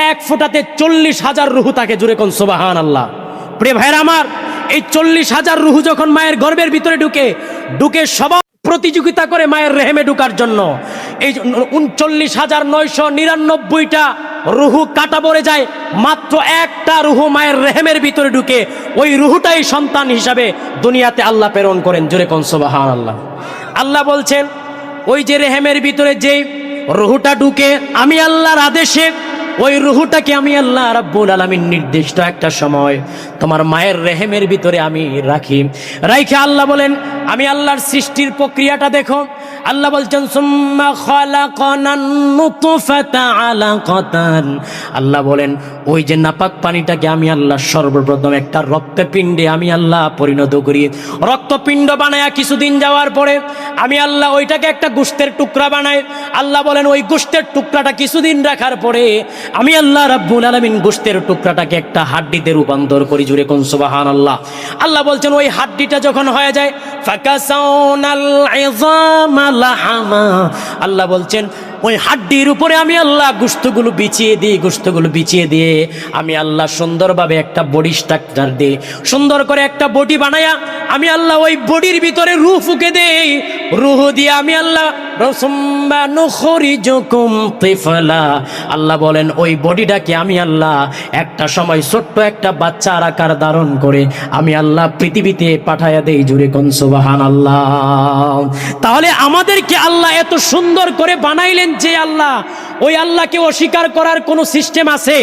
Speaker 1: 1 ফোঁটাতে 40,000 রুহু থাকে। জুড়ে কোন সুবহানাল্লাহ। প্রিয় ভাইরা আমার, এই 40,000 রুহু যখন মায়ের গর্ভের ভিতরে ঢুকে সবাই প্রতিযোগিতা করে মায়ের রেহেমে ঢুকার জন্য। এই 39,999টা রুহু কাটা পড়ে যায়, মাত্র একটা রুহু মায়ের রেহেমের ভিতরে ঢুকে, ওই রুহুটাই সন্তান হিসাবে দুনিয়াতে আল্লাহ প্রেরণ করেন। জোরে কোন সুবহানাল্লাহ। আল্লাহ বলছেন ওই যে রেহেমের ভিতরে যে রুহুটা ঢুকে আমি আল্লাহর আদেশে ওই রুহুটাকে আমি আল্লাহ রাব্বুল আলামিন নির্দিষ্ট একটা সময় তোমার মায়ের রেহেমের ভিতরে আমি রাখি আল্লাহ বলেন আমি আল্লাহর সৃষ্টির প্রক্রিয়াটা দেখো। আল্লাহ বলছেন সুম্মা খালাকানান নুতফাতা আলাকাতান। আল্লাহ বলেন ওই যে নাপাক পানিটাকে আমি আল্লাহ সর্বপ্রথম একটা রক্তপিণ্ডে আমি আল্লাহ পরিণত করি। রক্তপিণ্ড বানায়া কিছুদিন যাওয়ার পরে আমি আল্লাহ ওইটাকে একটা গোশতের টুকরা বানাই। আল্লাহ বলেন ওই গোশতের টুকরাটা কিছুদিন রাখার পরে আমি আল্লাহ রাব্বুল আলামিন গোশতের টুকরাটাকে একটা হাড্ডিতে রূপান্তর করি। জুড়ে কোন সুবহানাল্লাহ। আল্লাহ বলছেন ওই হাড্ডিটা যখন হয়ে যায় ফাকাসাউনাল ইযামা লাহামা। আল্লাহ বলছেন ওই হাড্ডির উপরে আমি আল্লাহ গোশতগুলো বিছিয়ে দিয়ে আমি আল্লাহ সুন্দরভাবে একটা বডি স্ট্রাকচার দিই, সুন্দর করে একটা বডি বানায়া আমি আল্লাহ ওই বডির ভিতরে রূহ ফুঁকে দেই। রূহ দিয়ে আমি আল্লাহ সুম্মা নুখরিজুকুম তিফলা। আল্লাহ বলেন ওই বডিটাকে আমি আল্লাহ একটা সময় ছোট্ট একটা বাচ্চার আকার ধারণ করে আমি আল্লাহ পৃথিবীতে পাঠায়া দেই। জুড়ে কোন সুবহানাল্লাহ। তাহলে আমাদেরকে আল্লাহ এত সুন্দর করে বানাইলেন যে আল্লাহ, ওই আল্লাহকে অস্বীকার করার কোন সিস্টেম আছে?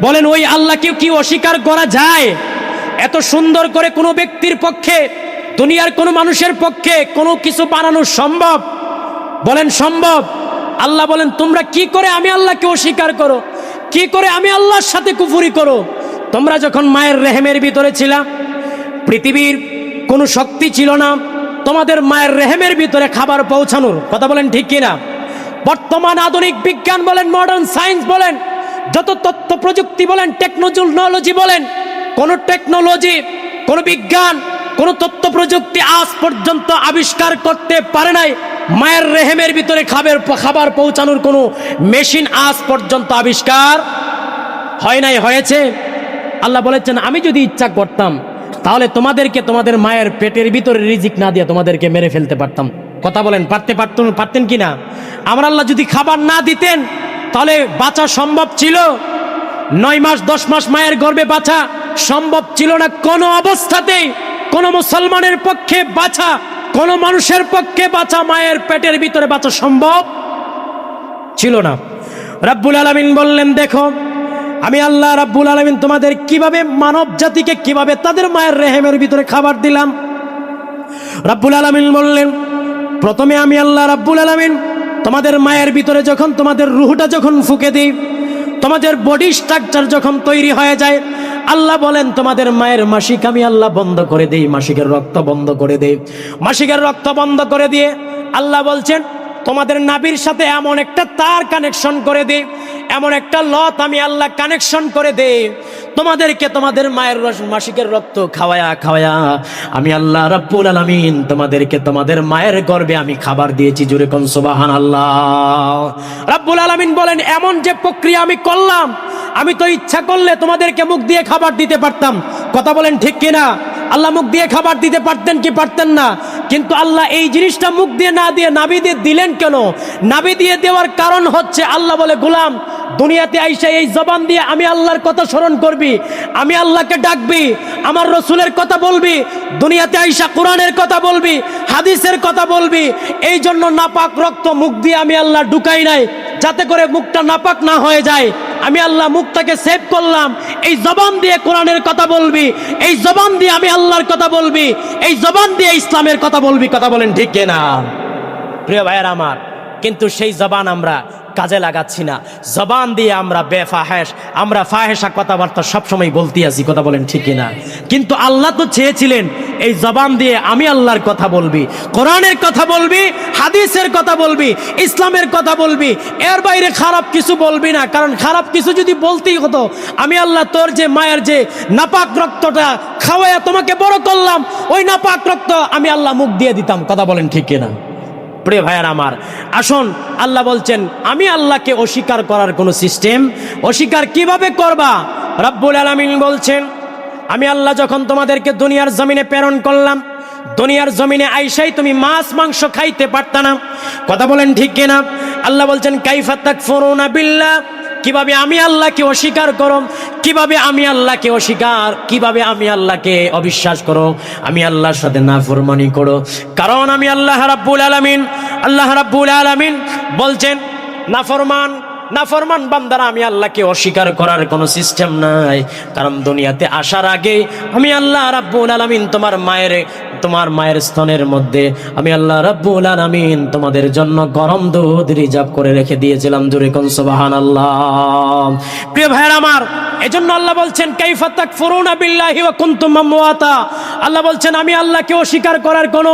Speaker 1: বলেন ওই আল্লাহকে কি অস্বীকার করা যায়? এত সুন্দর করে কোনো ব্যক্তির পক্ষে, দুনিয়ার কোনো মানুষের পক্ষে কোনো কিছু বানানো সম্ভব? বলেন সম্ভব? আল্লাহ বলেন তোমরা কি করে আমি আল্লাহকে অস্বীকার করো, কি করে আমি আল্লাহর সাথে কুফরি করো? তোমরা যখন মায়ের রেহেমের ভিতরে ছিলা, পৃথিবীর কোনো শক্তি ছিল না তোমাদের মায়ের রেহেমের ভিতরে খাবার পৌঁছানোর। কথা বলেন ঠিক কিনা? বর্তমান আধুনিক বিজ্ঞান বলেন, মডার্ন সায়েন্স বলেন, যত তথ্য প্রযুক্তি বলেন, টেকনোলজি বলেন, কোন টেকনোলজি, কোন বিজ্ঞান, কোন তথ্য প্রযুক্তি আজ পর্যন্ত আবিষ্কার করতে পারে নাই মায়ের রেহেমের ভিতরে খাবার পৌঁছানোর কোনো মেশিন আজ পর্যন্ত আবিষ্কার হয় নাই। হয়েছে? আল্লাহ বলেছেন আমি যদি ইচ্ছা করতাম তাহলে তোমাদেরকে তোমাদের মায়ের পেটের ভিতরে রিজিক না দিয়ে তোমাদেরকে মেরে ফেলতে পারতাম। কথা বলেন পারতেন কি না? আমার আল্লাহ যদি খাবার না দিতেন তাহলে বাঁচা সম্ভব ছিল? 9 মাস 10 মাস মায়ের গর্ভে বাঁচা সম্ভব ছিল না কোনো অবস্থাতেই। কোনো মুসলমানের পক্ষে বাঁচা, কোনো মানুষের পক্ষে বাঁচা, মায়ের পেটের ভিতরে বাঁচা সম্ভব ছিল না। রাব্বুল আলামিন বললেন, দেখো আমি আল্লাহ রাব্বুল আলামিন তোমাদের কিভাবে, মানব জাতিকে কিভাবে তাদের মায়ের রেহেমের ভিতরে খাবার দিলাম। রাব্বুল আলামিন বললেন, প্রথমে আমি আল্লাহ রাব্বুল আলামিন তোমাদের মায়ের ভিতরে যখন তোমাদের রুহটা যখন ফুঁকে দিই, তোমাদের বডি স্ট্রাকচার যখন তৈরি হয়ে যায়, আল্লাহ বলেন তোমাদের মায়ের মাসিক আমি আল্লাহ বন্ধ করে দেই, মাসিকের রক্ত বন্ধ করে দেই। মাসিকের রক্ত বন্ধ করে দিয়ে আল্লাহ বলছেন তোমাদের নাভির সাথে এমন একটা তার কানেকশন করে দেই, এমন একটা লত আমি আল্লাহ কানেকশন করে দেই, তোমাদেরকে তোমাদের মায়ের মাসিকের রক্ত খাওয়ায়া খাওয়ায়া আমি আল্লাহ রাব্বুল আলামিন তোমাদেরকে তোমাদের মায়ের গর্ভে আমি খাবার দিয়েছি। জোরে কোন সুবহানাল্লাহ। রাব্বুল আলামিন বলেন, এমন যে প্রক্রিয়া আমি করলাম, আমি তো ইচ্ছা করলে তোমাদেরকে মুখ দিয়ে খাবার দিতে পারতাম। কথা বলেন ঠিক কিনা? আল্লাহ মুখ দিয়ে খাবার দিতে পারতেন কি পারতেন না? কিন্তু আল্লাহ এই জিনিসটা মুখ দিয়ে না দিয়ে নাভি দিয়ে দিলেন কেন? নাভি দিয়ে দেওয়ার কারণ হচ্ছে, আল্লাহ বলে, গোলাম দুনিয়াতে আইসা এই জবান দিয়ে আমি আল্লাহর কথা স্মরণ করবি, আমি আল্লাহকে ডাকবি, আমার রসুলের কথা বলবি, দুনিয়াতে আইসা কোরআনের কথা বলবি, হাদিসের কথা বলবি। এই জন্য নাপাক রক্ত মুখ দিয়ে আমি আল্লাহ ঢুকাই নাই, যাতে করে মুখটা নাপাক না হয়ে যায়। আমি আল্লাহ মুখটাকে সেভ করলাম, এই জবান দিয়ে কোরআনের কথা বলবি, এই জবান দিয়ে আমি আল্লাহর কথা বলবি, এই জবান দিয়ে ইসলামের কথা বলবি। কথা বলেন ঠিক কিনা? প্রিয় ভাইয়ের আমার, কিন্তু সেই জবান আমরা কাজে লাগাচ্ছি না। জবান দিয়ে আমরা বেফাহেশ, আমরা ফাহেশা কথাবার্তা সবসময় বলতে আছি। কথা বলেন ঠিক কিনা? কিন্তু আল্লাহ তো চেয়েছিলেন এই জবান দিয়ে আমি আল্লাহর কথা বলবি, কোরআনের কথা বলবি, হাদিসের কথা বলবি, ইসলামের কথা বলবি, এর বাইরে খারাপ কিছু বলবি না। কারণ খারাপ কিছু যদি বলতেই হতো, আমি আল্লাহ তোর যে মায়ের যে নাপাক রক্তটা খাওয়াইয়া তোমাকে বড় করলাম, ওই নাপাক রক্ত আমি আল্লাহ মুখ দিয়ে দিতাম। কথা বলেন ঠিক কিনা? প্রিয় ভাইয়ার আমার, আসুন, আল্লাহ বলছেন আমি আল্লাহকে অস্বীকার করার কোনো সিস্টেম, অস্বীকার কিভাবে করবা? রাব্বুল আলামিন বলছেন, আমি আল্লাহ যখন তোমাদেরকে দুনিয়ার জমিনে প্রেরণ করলাম, দুনিয়ার জমিনে আইসাই তুমি মাছ মাংস খাইতে পারতা না। কথা বলেন ঠিক কিনা? আল্লাহ বলছেন, কাইফা তাকফুরুনা বিল্লাহ, কিভাবে আমি আল্লাহকে অস্বীকার করো, কিভাবে আমি আল্লাহকে অস্বীকার, কিভাবে আমি আল্লাহকে অবিশ্বাস করো, আমি আল্লাহর সাথে নাফরমানি করো। কারণ আমি আল্লাহ রাব্বুল আলামিন বলছেন, নাফরমান বান্দারা আমি আল্লাহকে অস্বীকার করার কোনো সিস্টেম নাই। কারণ দুনিয়াতে আসার আগে আমি আল্লাহ রাব্বুল আলামিন তোমার মায়ের স্তনের মধ্যে আমি আল্লাহ রাব্বুল আলামিন তোমাদের জন্য গরম দুধ রিজার্ভ করে রেখে দিয়েছিলাম। জোরে কোন সুবহানাল্লাহ। প্রিয় ভাইরা আমার, এজন্য আল্লাহ বলছেন, কাইফা তাকফুরুনা বিল্লাহি ওয়া কুনতুম আমওয়াতা। আল্লাহ বলছেন আমি আল্লাহকে অস্বীকার করার কোনো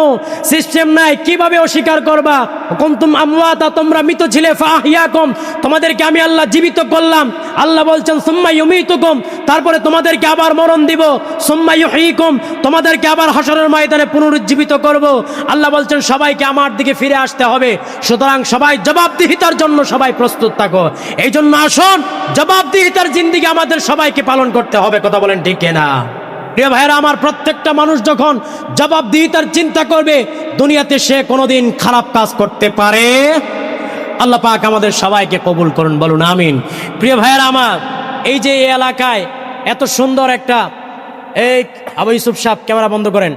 Speaker 1: সিস্টেম নাই। কিভাবে অস্বীকার করবা? কুনতুম আমওয়াতা, তোমরা মৃত ছিলে, ফাহিয়াকুম, তোমাদেরকে আমি আল্লাহ জীবিত করলাম। আল্লাহ বলছেন সুম্মা ইউমিতুকুম, তারপরে তোমাদেরকে আবার মরণ দিব, সুম্মা ইউহয়িকুম, তোমাদেরকে আবার হাসরের ময়দানে পুনরুজ্জীবিত করব। আল্লাহ বলছেন সবাইকে আমার দিকে ফিরে আসতে হবে। সুতরাং সবাই জবাবদিহিতার জন্য সবাই প্রস্তুত থাকো। এই জন্য আসুন, জবাবদিহিতার জিন্দেগি আমাদের সবাইকে পালন করতে হবে। কথা বলেন ঠিক কিনা? প্রিয় ভাইরা আমার, প্রত্যেকটা মানুষ যখন জবাবদিহিতার চিন্তা করবে, দুনিয়াতে সে কোনোদিন খারাপ কাজ করতে পারে। আল্লাহ পাক আমাদের সবাইকে কবুল করুন, বলুন আমিন। প্রিয় ভাইরা আমার, এই যে এই এলাকায় এত সুন্দর একটা, এই আবু ইউসুফ সাহেব ক্যামেরা বন্ধ করেন।